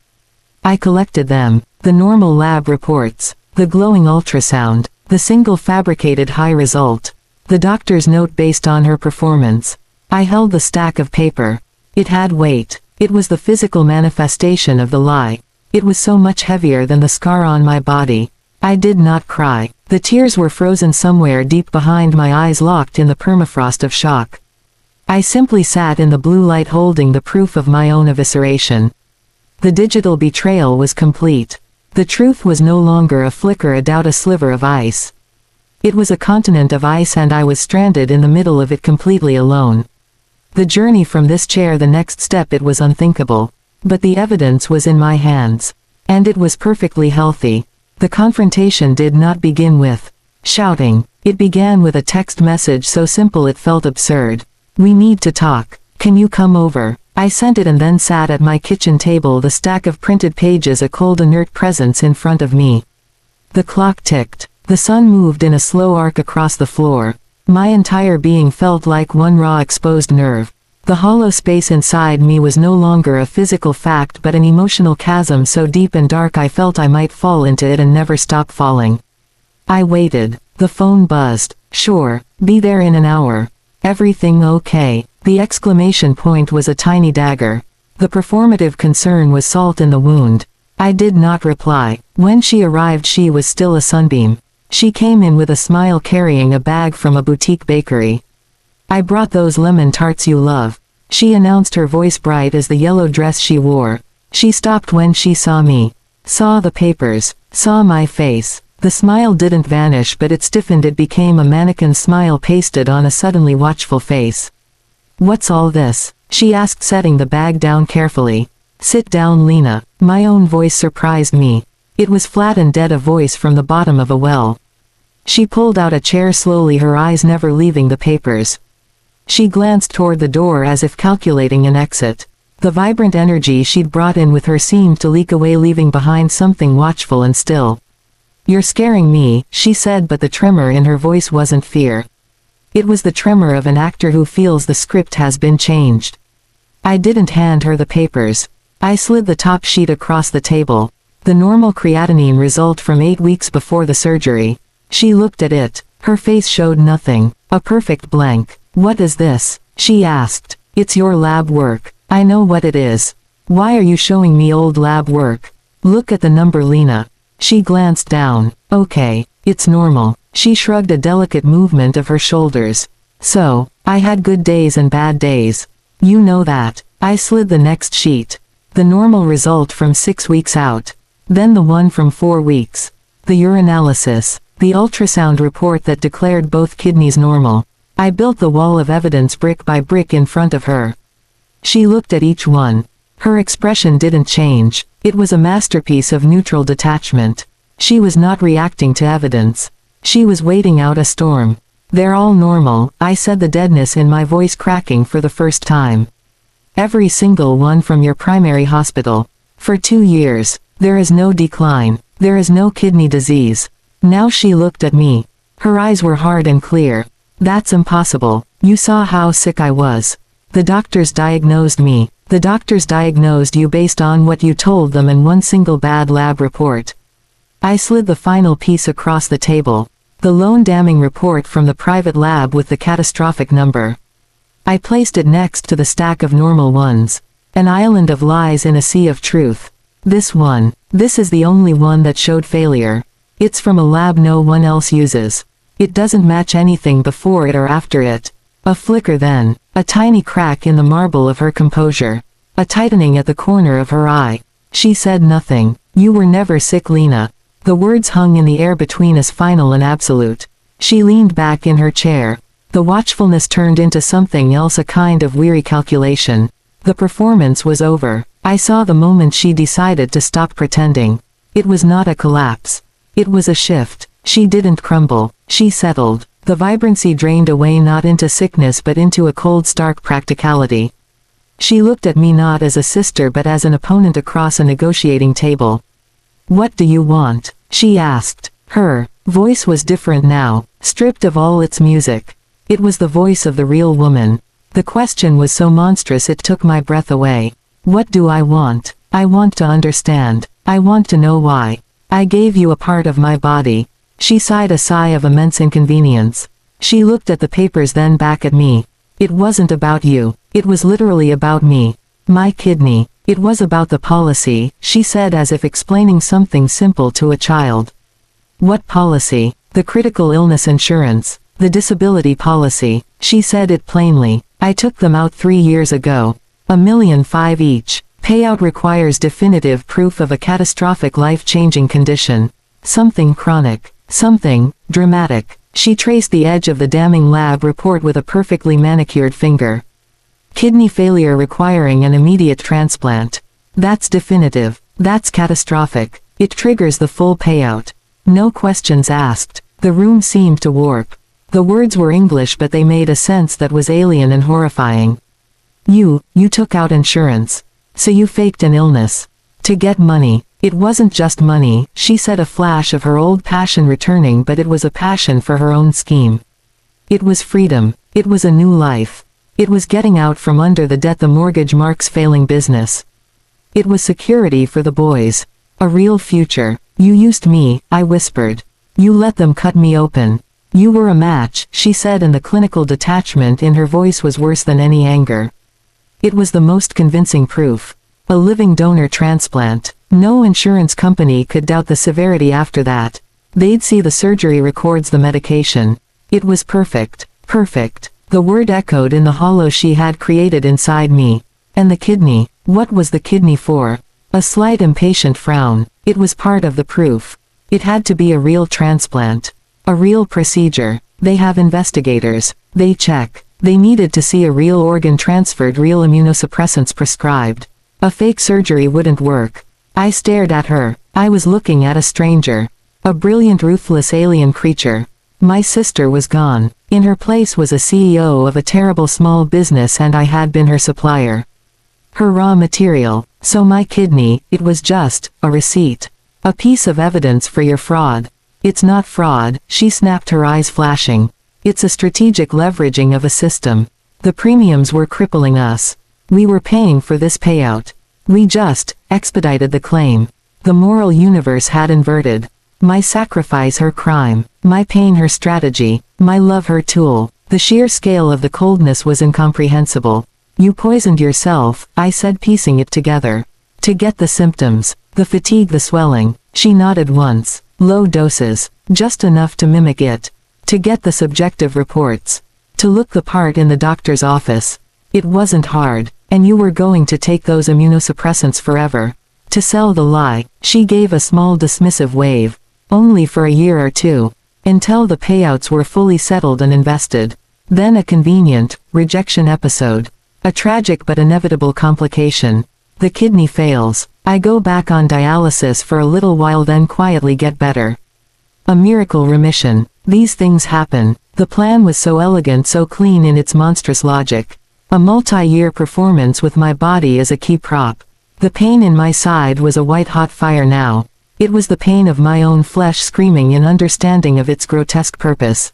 I collected them. The normal lab reports. The glowing ultrasound. The single fabricated high result. The doctor's note based on her performance. I held the stack of paper. It had weight. It was the physical manifestation of the lie. It was so much heavier than the scar on my body. I did not cry. The tears were frozen somewhere deep behind my eyes, locked in the permafrost of shock. I simply sat in the blue light, holding the proof of my own evisceration. The digital betrayal was complete. The truth was no longer a flicker, a doubt, a sliver of ice. It was a continent of ice, and I was stranded in the middle of it, completely alone. The journey from this chair, the next step, it was unthinkable. But the evidence was in my hands. And it was perfectly healthy. The confrontation did not begin with shouting. It began with a text message so simple it felt absurd. "We need to talk. Can you come over?" I sent it and then sat at my kitchen table, the stack of printed pages a cold, inert presence in front of me. The clock ticked. The sun moved in a slow arc across the floor. My entire being felt like one raw, exposed nerve. The hollow space inside me was no longer a physical fact but an emotional chasm so deep and dark I felt I might fall into it and never stop falling. I waited. The phone buzzed. "Sure, be there in an hour. Everything okay?" The exclamation point was a tiny dagger. The performative concern was salt in the wound. I did not reply. When she arrived, she was still a sunbeam. She came in with a smile carrying a bag from a boutique bakery. "I brought those lemon tarts you love," she announced, her voice bright as the yellow dress she wore. She stopped when she saw me. Saw the papers. Saw my face. The smile didn't vanish, but it stiffened. It became a mannequin smile pasted on a suddenly watchful face. "What's all this?" she asked, setting the bag down carefully. "Sit down, Lena." My own voice surprised me. It was flat and dead, a voice from the bottom of a well. She pulled out a chair slowly, her eyes never leaving the papers. She glanced toward the door as if calculating an exit. The vibrant energy she'd brought in with her seemed to leak away, leaving behind something watchful and still. "You're scaring me," she said, but the tremor in her voice wasn't fear. It was the tremor of an actor who feels the script has been changed. I didn't hand her the papers. I slid the top sheet across the table. The normal creatinine result from 8 weeks before the surgery. She looked at it. Her face showed nothing. A perfect blank. "What is this?" she asked. "It's your lab work." "I know what it is. Why are you showing me old lab work?" "Look at the number, Lena." She glanced down. "Okay, it's normal." She shrugged, a delicate movement of her shoulders. "So, I had good days and bad days. You know that." I slid the next sheet. The normal result from 6 weeks out. Then the one from 4 weeks. The urinalysis. The ultrasound report that declared both kidneys normal. I built the wall of evidence brick by brick in front of her. She looked at each one. Her expression didn't change. It was a masterpiece of neutral detachment. She was not reacting to evidence. She was waiting out a storm. "They're all normal," I said, the deadness in my voice cracking for the first time. "Every single one from your primary hospital. For 2 years. There is no decline. There is no kidney disease." Now she looked at me. Her eyes were hard and clear. "That's impossible. You saw how sick I was. The doctors diagnosed me. The doctors diagnosed you based on what you told them and one single bad lab report." I slid the final piece across the table. The lone damning report from the private lab with the catastrophic number. I placed it next to the stack of normal ones. An island of lies in a sea of truth. This one. This is the only one that showed failure. It's from a lab no one else uses. It doesn't match anything before it or after it. A flicker then. A tiny crack in the marble of her composure. A tightening at the corner of her eye. She said nothing. "You were never sick, Lena." The words hung in the air between us, final and absolute. She leaned back in her chair. The watchfulness turned into something else, a kind of weary calculation. The performance was over. I saw the moment she decided to stop pretending. It was not a collapse. It was a shift. She didn't crumble. She settled. The vibrancy drained away, not into sickness but into a cold, stark practicality. She looked at me not as a sister but as an opponent across a negotiating table. "What do you want?" she asked. Her voice was different now, stripped of all its music. It was the voice of the real woman. The question was so monstrous it took my breath away. "What do I want? I want to understand. I want to know why. I gave you a part of my body." She sighed, a sigh of immense inconvenience. She looked at the papers, then back at me. "It wasn't about you. It was literally about me. My kidney. It was about the policy," she said, as if explaining something simple to a child. "What policy?" "The critical illness insurance. The disability policy." She said it plainly. "I took them out 3 years ago. $1,500,000 each. Payout requires definitive proof of a catastrophic life-changing condition. Something chronic. Something dramatic." She traced the edge of the damning lab report with a perfectly manicured finger. "Kidney failure requiring an immediate transplant. That's definitive. That's catastrophic. It triggers the full payout. No questions asked." The room seemed to warp. The words were English, but they made a sense that was alien and horrifying. You took out insurance. So you faked an illness. To get money. It wasn't just money," she said, a flash of her old passion returning, but it was a passion for her own scheme. It was freedom. It was a new life. It was getting out from under the debt, the mortgage, Mark's failing business. It was security for the boys. A real future. "You used me," I whispered. "You let them cut me open. You were a match," she said, and the clinical detachment in her voice was worse than any anger. It was the most convincing proof. A living donor transplant. No insurance company could doubt the severity after that. They'd see the surgery records, the medication. It was perfect. Perfect. The word echoed in the hollow she had created inside me. And the kidney. What was the kidney for? A slight impatient frown. It was part of the proof. It had to be a real transplant. A real procedure. They have investigators. They check. They needed to see a real organ transferred, real immunosuppressants prescribed. A fake surgery wouldn't work. I stared at her. I was looking at a stranger. A brilliant, ruthless alien creature. My sister was gone. In her place was a CEO of a terrible small business, and I had been her supplier. Her raw material. So my kidney, it was just a receipt. A piece of evidence for your fraud. It's not fraud, she snapped, her eyes flashing. It's a strategic leveraging of a system. The premiums were crippling us. We were paying for this payout. We just expedited the claim. The moral universe had inverted. My sacrifice, her crime. My pain, her strategy. My love, her tool. The sheer scale of the coldness was incomprehensible. You poisoned yourself, I said, piecing it together. To get the symptoms. The fatigue, the swelling. She nodded once. Low doses. Just enough to mimic it. To get the subjective reports. To look the part in the doctor's office. It wasn't hard. And you were going to take those immunosuppressants forever. To sell the lie. She gave a small dismissive wave. Only for a year or two. Until the payouts were fully settled and invested. Then a convenient rejection episode. A tragic but inevitable complication. The kidney fails. I go back on dialysis for a little while, then quietly get better. A miracle remission. These things happen. The plan was so elegant, so clean in its monstrous logic. A multi-year performance with my body as a key prop. The pain in my side was a white-hot fire now. It was the pain of my own flesh screaming in understanding of its grotesque purpose.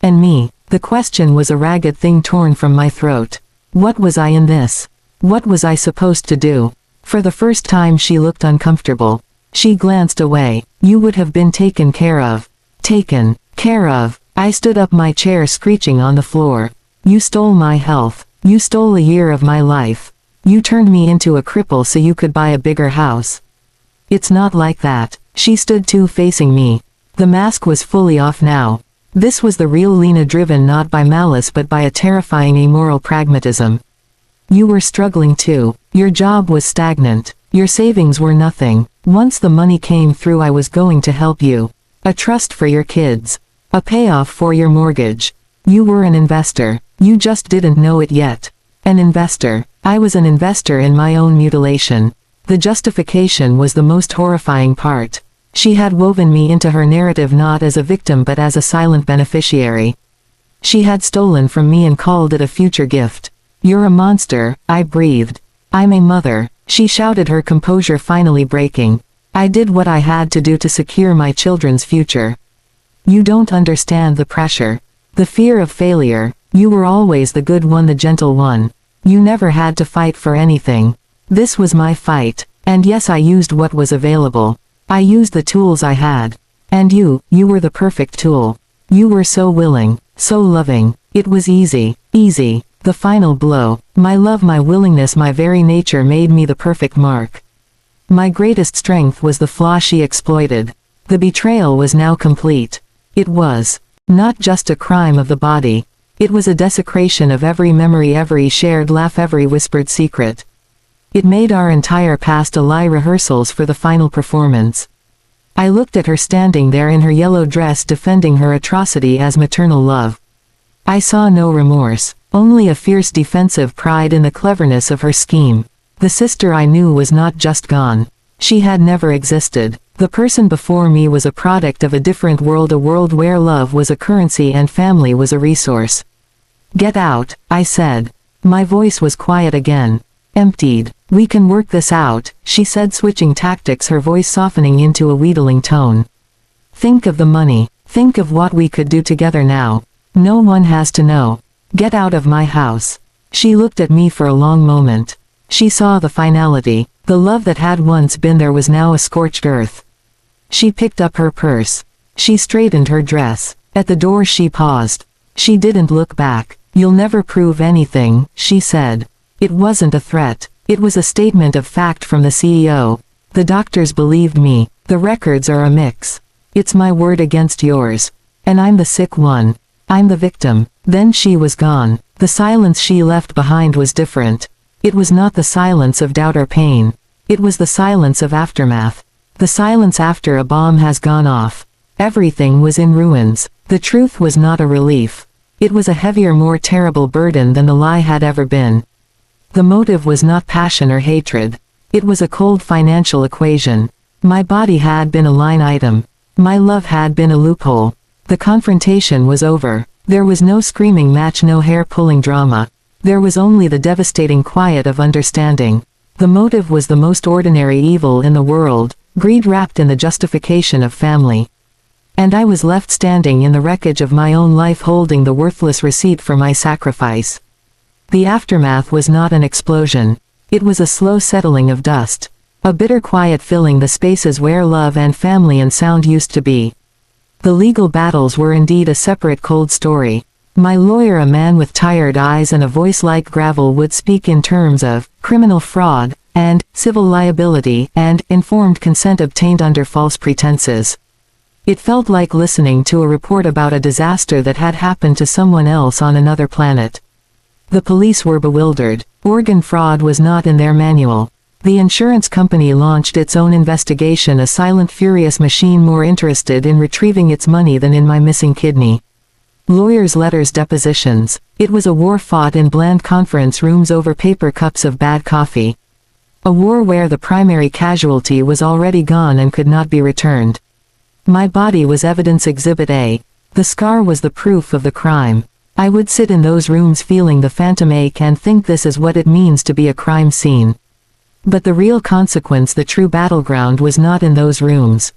And me. The question was a ragged thing torn from my throat. What was I in this? What was I supposed to do? For the first time she looked uncomfortable. She glanced away. You would have been taken care of. Taken care of. I stood up, my chair screeching on the floor. You stole my health. You stole a year of my life. You turned me into a cripple so you could buy a bigger house. It's not like that. She stood too, facing me. The mask was fully off now. This was the real Lena, driven not by malice but by a terrifying amoral pragmatism. You were struggling too. Your job was stagnant. Your savings were nothing. Once the money came through, I was going to help you. A trust for your kids. A payoff for your mortgage. You were an investor. You just didn't know it yet. An investor. I was an investor in my own mutilation. The justification was the most horrifying part. She had woven me into her narrative not as a victim but as a silent beneficiary. She had stolen from me and called it a future gift. You're a monster, I breathed. I'm a mother, she shouted, her composure finally breaking. I did what I had to do to secure my children's future. You don't understand the pressure. The fear of failure. You were always the good one, the gentle one. You never had to fight for anything. This was my fight. And yes, I used what was available. I used the tools I had. And you were the perfect tool. You were so willing, so loving. It was easy, easy. The final blow. My love, my willingness, my very nature made me the perfect mark. My greatest strength was the flaw she exploited. The betrayal was now complete. It was not just a crime of the body. It was a desecration of every memory, every shared laugh, every whispered secret. It made our entire past a lie, rehearsals for the final performance. I looked at her standing there in her yellow dress, defending her atrocity as maternal love. I saw no remorse, only a fierce defensive pride in the cleverness of her scheme. The sister I knew was not just gone. She had never existed. The person before me was a product of a different world, a world where love was a currency and family was a resource. Get out, I said. My voice was quiet again. Emptied. We can work this out, she said, switching tactics, her voice softening into a wheedling tone. Think of the money. Think of what we could do together now. No one has to know. Get out of my house. She looked at me for a long moment. She saw the finality. The love that had once been there was now a scorched earth. She picked up her purse. She straightened her dress. At the door she paused. She didn't look back. You'll never prove anything, she said. It wasn't a threat. It was a statement of fact from the CEO. The doctors believed me. The records are a mix. It's my word against yours. And I'm the sick one. I'm the victim. Then she was gone. The silence she left behind was different. It was not the silence of doubt or pain. It was the silence of aftermath. The silence after a bomb has gone off. Everything was in ruins. The truth was not a relief. It was a heavier, more terrible burden than the lie had ever been. The motive was not passion or hatred. It was a cold financial equation. My body had been a line item. My love had been a loophole. The confrontation was over. There was no screaming match, no hair-pulling drama. There was only the devastating quiet of understanding. The motive was the most ordinary evil in the world, greed wrapped in the justification of family. And I was left standing in the wreckage of my own life holding the worthless receipt for my sacrifice. The aftermath was not an explosion. It was a slow settling of dust. A bitter quiet filling the spaces where love and family and sound used to be. The legal battles were indeed a separate cold story. My lawyer, a man with tired eyes and a voice like gravel, would speak in terms of criminal fraud, and civil liability, and informed consent obtained under false pretenses. It felt like listening to a report about a disaster that had happened to someone else on another planet. The police were bewildered. Organ fraud was not in their manual. The insurance company launched its own investigation, a silent, furious machine more interested in retrieving its money than in my missing kidney. Lawyers' letters, depositions. It was a war fought in bland conference rooms over paper cups of bad coffee. A war where the primary casualty was already gone and could not be returned. My body was evidence exhibit A. The scar was the proof of the crime. I would sit in those rooms feeling the phantom ache and think, this is what it means to be a crime scene. But the real consequence, the true battleground, was not in those rooms.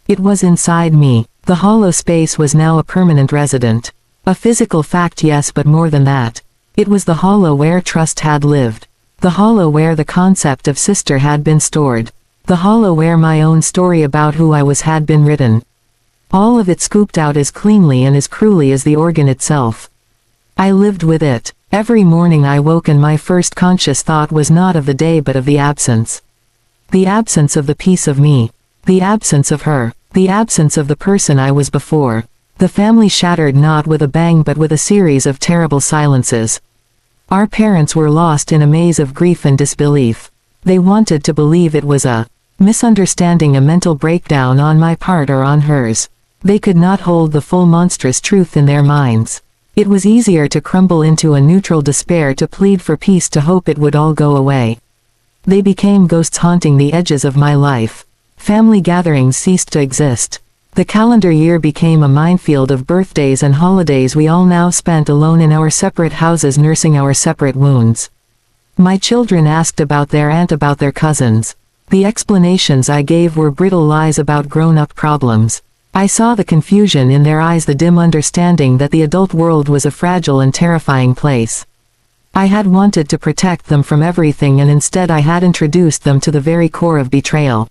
It was inside me. The hollow space was now a permanent resident. A physical fact, yes, but more than that. It was the hollow where trust had lived. The hollow where the concept of sister had been stored. The hollow where my own story about who I was had been written. All of it scooped out as cleanly and as cruelly as the organ itself. I lived with it. Every morning I woke and my first conscious thought was not of the day but of the absence. The absence of the piece of me. The absence of her. The absence of the person I was before. The family shattered not with a bang but with a series of terrible silences. Our parents were lost in a maze of grief and disbelief. They wanted to believe it was a misunderstanding, a mental breakdown on my part or on hers. They could not hold the full monstrous truth in their minds. It was easier to crumble into a neutral despair, to plead for peace, to hope it would all go away. They became ghosts haunting the edges of my life. Family gatherings ceased to exist. The calendar year became a minefield of birthdays and holidays we all now spent alone in our separate houses, nursing our separate wounds. My children asked about their aunt, about their cousins. The explanations I gave were brittle lies about grown-up problems. I saw the confusion in their eyes, the dim understanding that the adult world was a fragile and terrifying place. I had wanted to protect them from everything, and instead I had introduced them to the very core of betrayal.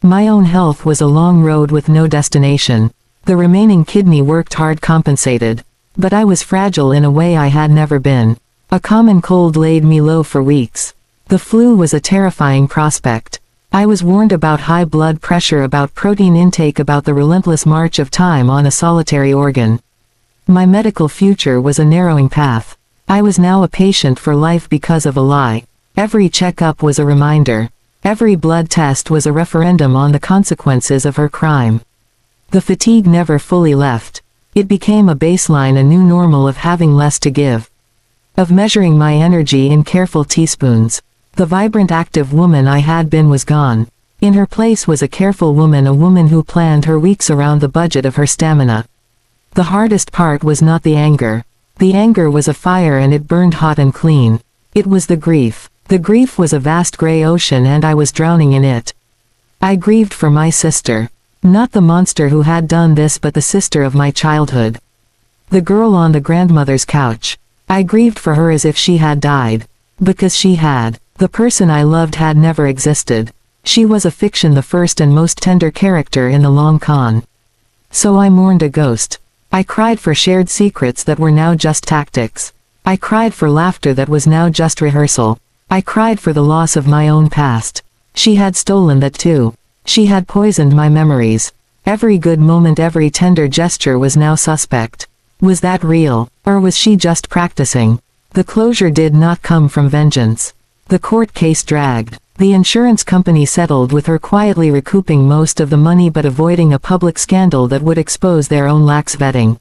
My own health was a long road with no destination. The remaining kidney worked hard, compensated. But I was fragile in a way I had never been. A common cold laid me low for weeks. The flu was a terrifying prospect. I was warned about high blood pressure, about protein intake, about the relentless march of time on a solitary organ. My medical future was a narrowing path. I was now a patient for life because of a lie. Every checkup was a reminder. Every blood test was a referendum on the consequences of her crime. The fatigue never fully left. It became a baseline, a new normal of having less to give. Of measuring my energy in careful teaspoons. The vibrant, active woman I had been was gone. In her place was a careful woman, a woman who planned her weeks around the budget of her stamina. The hardest part was not the anger. The anger was a fire, and it burned hot and clean. It was the grief. The grief was a vast gray ocean, and I was drowning in it. I grieved for my sister. Not the monster who had done this, but the sister of my childhood. The girl on the grandmother's couch. I grieved for her as if she had died. Because she had. The person I loved had never existed. She was a fiction, the first and most tender character in the long con. So I mourned a ghost. I cried for shared secrets that were now just tactics. I cried for laughter that was now just rehearsal. I cried for the loss of my own past. She had stolen that too. She had poisoned my memories. Every good moment, every tender gesture was now suspect. Was that real, or was she just practicing? The closure did not come from vengeance. The court case dragged. The insurance company settled with her, quietly recouping most of the money but avoiding a public scandal that would expose their own lax vetting.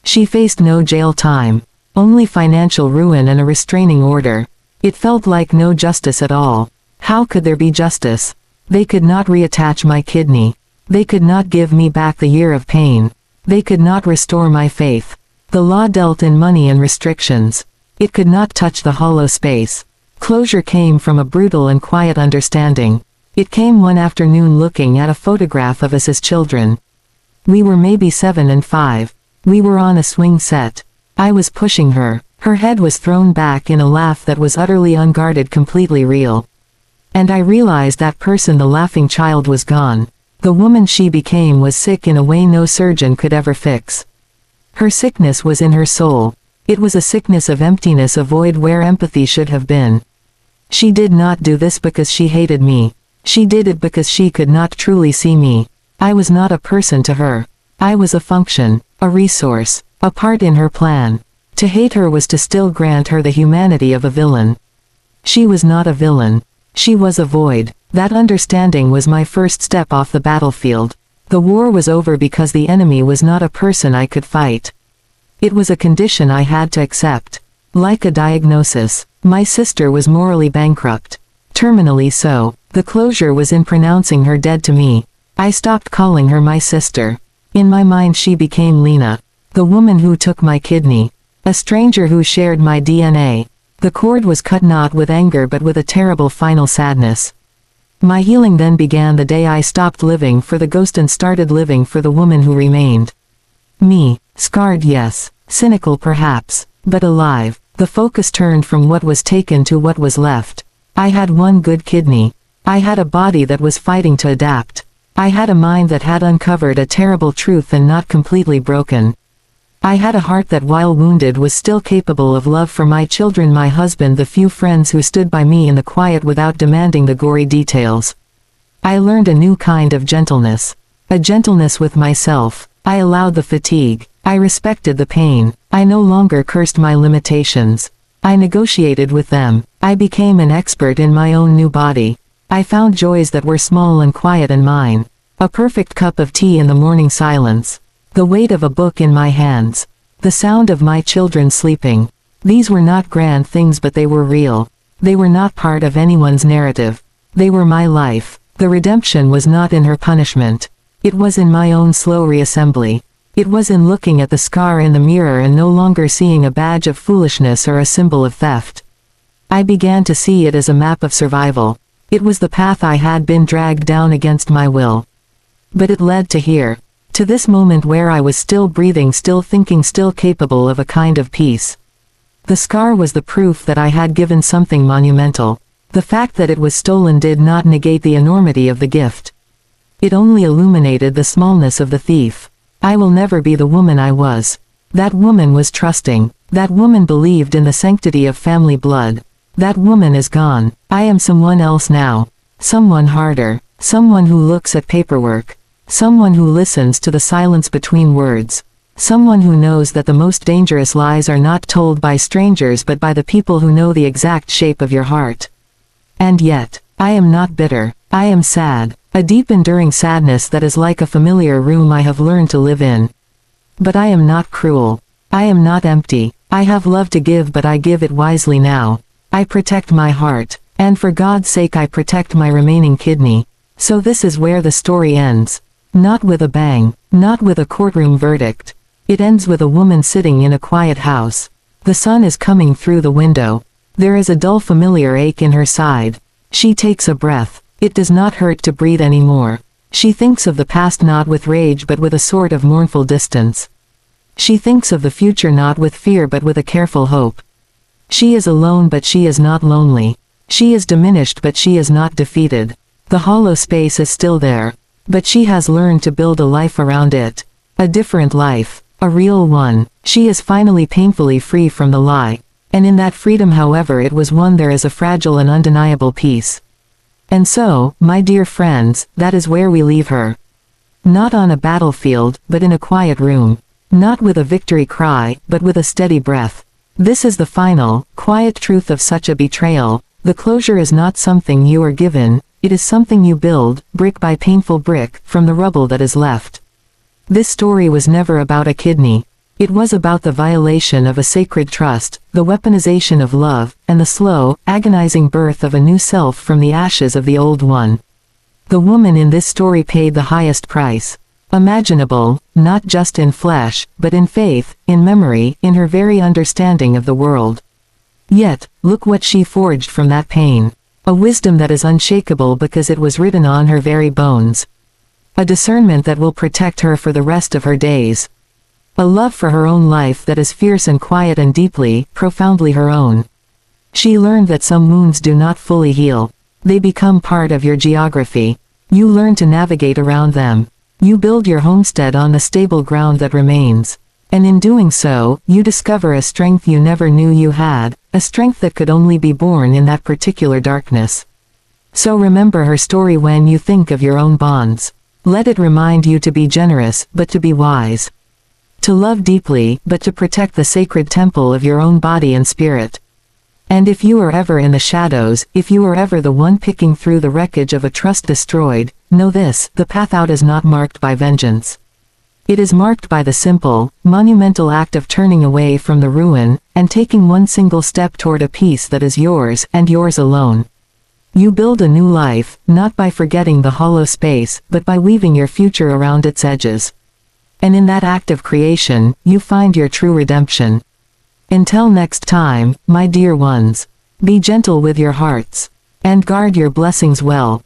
She faced no jail time, only financial ruin and a restraining order. It felt like no justice at all. How could there be justice? They could not reattach my kidney. They could not give me back the year of pain. They could not restore my faith. The law dealt in money and restrictions. It could not touch the hollow space. Closure came from a brutal and quiet understanding. It came one afternoon looking at a photograph of us as children. We were maybe 7 and 5. We were on a swing set. I was pushing her. Her head was thrown back in a laugh that was utterly unguarded, completely real. And I realized that person, the laughing child, was gone. The woman she became was sick in a way no surgeon could ever fix. Her sickness was in her soul. It was a sickness of emptiness, a void where empathy should have been. She did not do this because she hated me. She did it because she could not truly see me. I was not a person to her. I was a function, a resource, a part in her plan. To hate her was to still grant her the humanity of a villain. She was not a villain. She was a void. That understanding was my first step off the battlefield. The war was over because the enemy was not a person I could fight. It was a condition I had to accept. Like a diagnosis. My sister was morally bankrupt. Terminally so. The closure was in pronouncing her dead to me. I stopped calling her my sister. In my mind she became Lena. The woman who took my kidney. A stranger who shared my DNA. The cord was cut not with anger but with a terrible final sadness. My healing then began the day I stopped living for the ghost and started living for the woman who remained. Me. Scarred, yes. Cynical perhaps. But alive. The focus turned from what was taken to what was left. I had one good kidney. I had a body that was fighting to adapt. I had a mind that had uncovered a terrible truth and not completely broken. I had a heart that, while wounded, was still capable of love for my children, my husband, the few friends who stood by me in the quiet without demanding the gory details. I learned a new kind of gentleness. A gentleness with myself. I allowed the fatigue. I respected the pain. I no longer cursed my limitations. I negotiated with them. I became an expert in my own new body. I found joys that were small and quiet and mine. A perfect cup of tea in the morning silence. The weight of a book in my hands. The sound of my children sleeping. These were not grand things, but they were real. They were not part of anyone's narrative. They were my life. The redemption was not in her punishment. It was in my own slow reassembly. It was in looking at the scar in the mirror and no longer seeing a badge of foolishness or a symbol of theft. I began to see it as a map of survival. It was the path I had been dragged down against my will. But it led to here. To this moment where I was still breathing, still thinking, still capable of a kind of peace. The scar was the proof that I had given something monumental. The fact that it was stolen did not negate the enormity of the gift. It only illuminated the smallness of the thief. I will never be the woman I was. That woman was trusting. That woman believed in the sanctity of family blood. That woman is gone. I am someone else now. Someone harder. Someone who looks at paperwork. Someone who listens to the silence between words. Someone who knows that the most dangerous lies are not told by strangers but by the people who know the exact shape of your heart. And yet, I am not bitter. I am sad. A deep enduring sadness that is like a familiar room I have learned to live in. But I am not cruel. I am not empty. I have love to give, but I give it wisely now. I protect my heart. And for God's sake I protect my remaining kidney. So this is where the story ends. Not with a bang. Not with a courtroom verdict. It ends with a woman sitting in a quiet house. The sun is coming through the window. There is a dull familiar ache in her side. She takes a breath. It does not hurt to breathe anymore. She thinks of the past not with rage but with a sort of mournful distance. She thinks of the future not with fear but with a careful hope. She is alone but she is not lonely. She is diminished but she is not defeated. The hollow space is still there. But she has learned to build a life around it. A different life. A real one. She is finally painfully free from the lie. And in that freedom, however it was won, there is a fragile and undeniable peace. And so, my dear friends, that is where we leave her. Not on a battlefield, but in a quiet room. Not with a victory cry, but with a steady breath. This is the final, quiet truth of such a betrayal. The closure is not something you are given, it is something you build, brick by painful brick, from the rubble that is left. This story was never about a kidney. It was about the violation of a sacred trust, the weaponization of love, and the slow, agonizing birth of a new self from the ashes of the old one. The woman in this story paid the highest price imaginable, not just in flesh, but in faith, in memory, in her very understanding of the world. Yet, look what she forged from that pain. A wisdom that is unshakable because it was written on her very bones. A discernment that will protect her for the rest of her days. A love for her own life that is fierce and quiet and deeply, profoundly her own. She learned that some wounds do not fully heal. They become part of your geography. You learn to navigate around them. You build your homestead on the stable ground that remains. And in doing so, you discover a strength you never knew you had, a strength that could only be born in that particular darkness. So remember her story when you think of your own bonds. Let it remind you to be generous, but to be wise. To love deeply, but to protect the sacred temple of your own body and spirit. And if you are ever in the shadows, if you are ever the one picking through the wreckage of a trust destroyed, know this: the path out is not marked by vengeance. It is marked by the simple, monumental act of turning away from the ruin, and taking one single step toward a peace that is yours, and yours alone. You build a new life, not by forgetting the hollow space, but by weaving your future around its edges. And in that act of creation, you find your true redemption. Until next time, my dear ones, be gentle with your hearts, and guard your blessings well.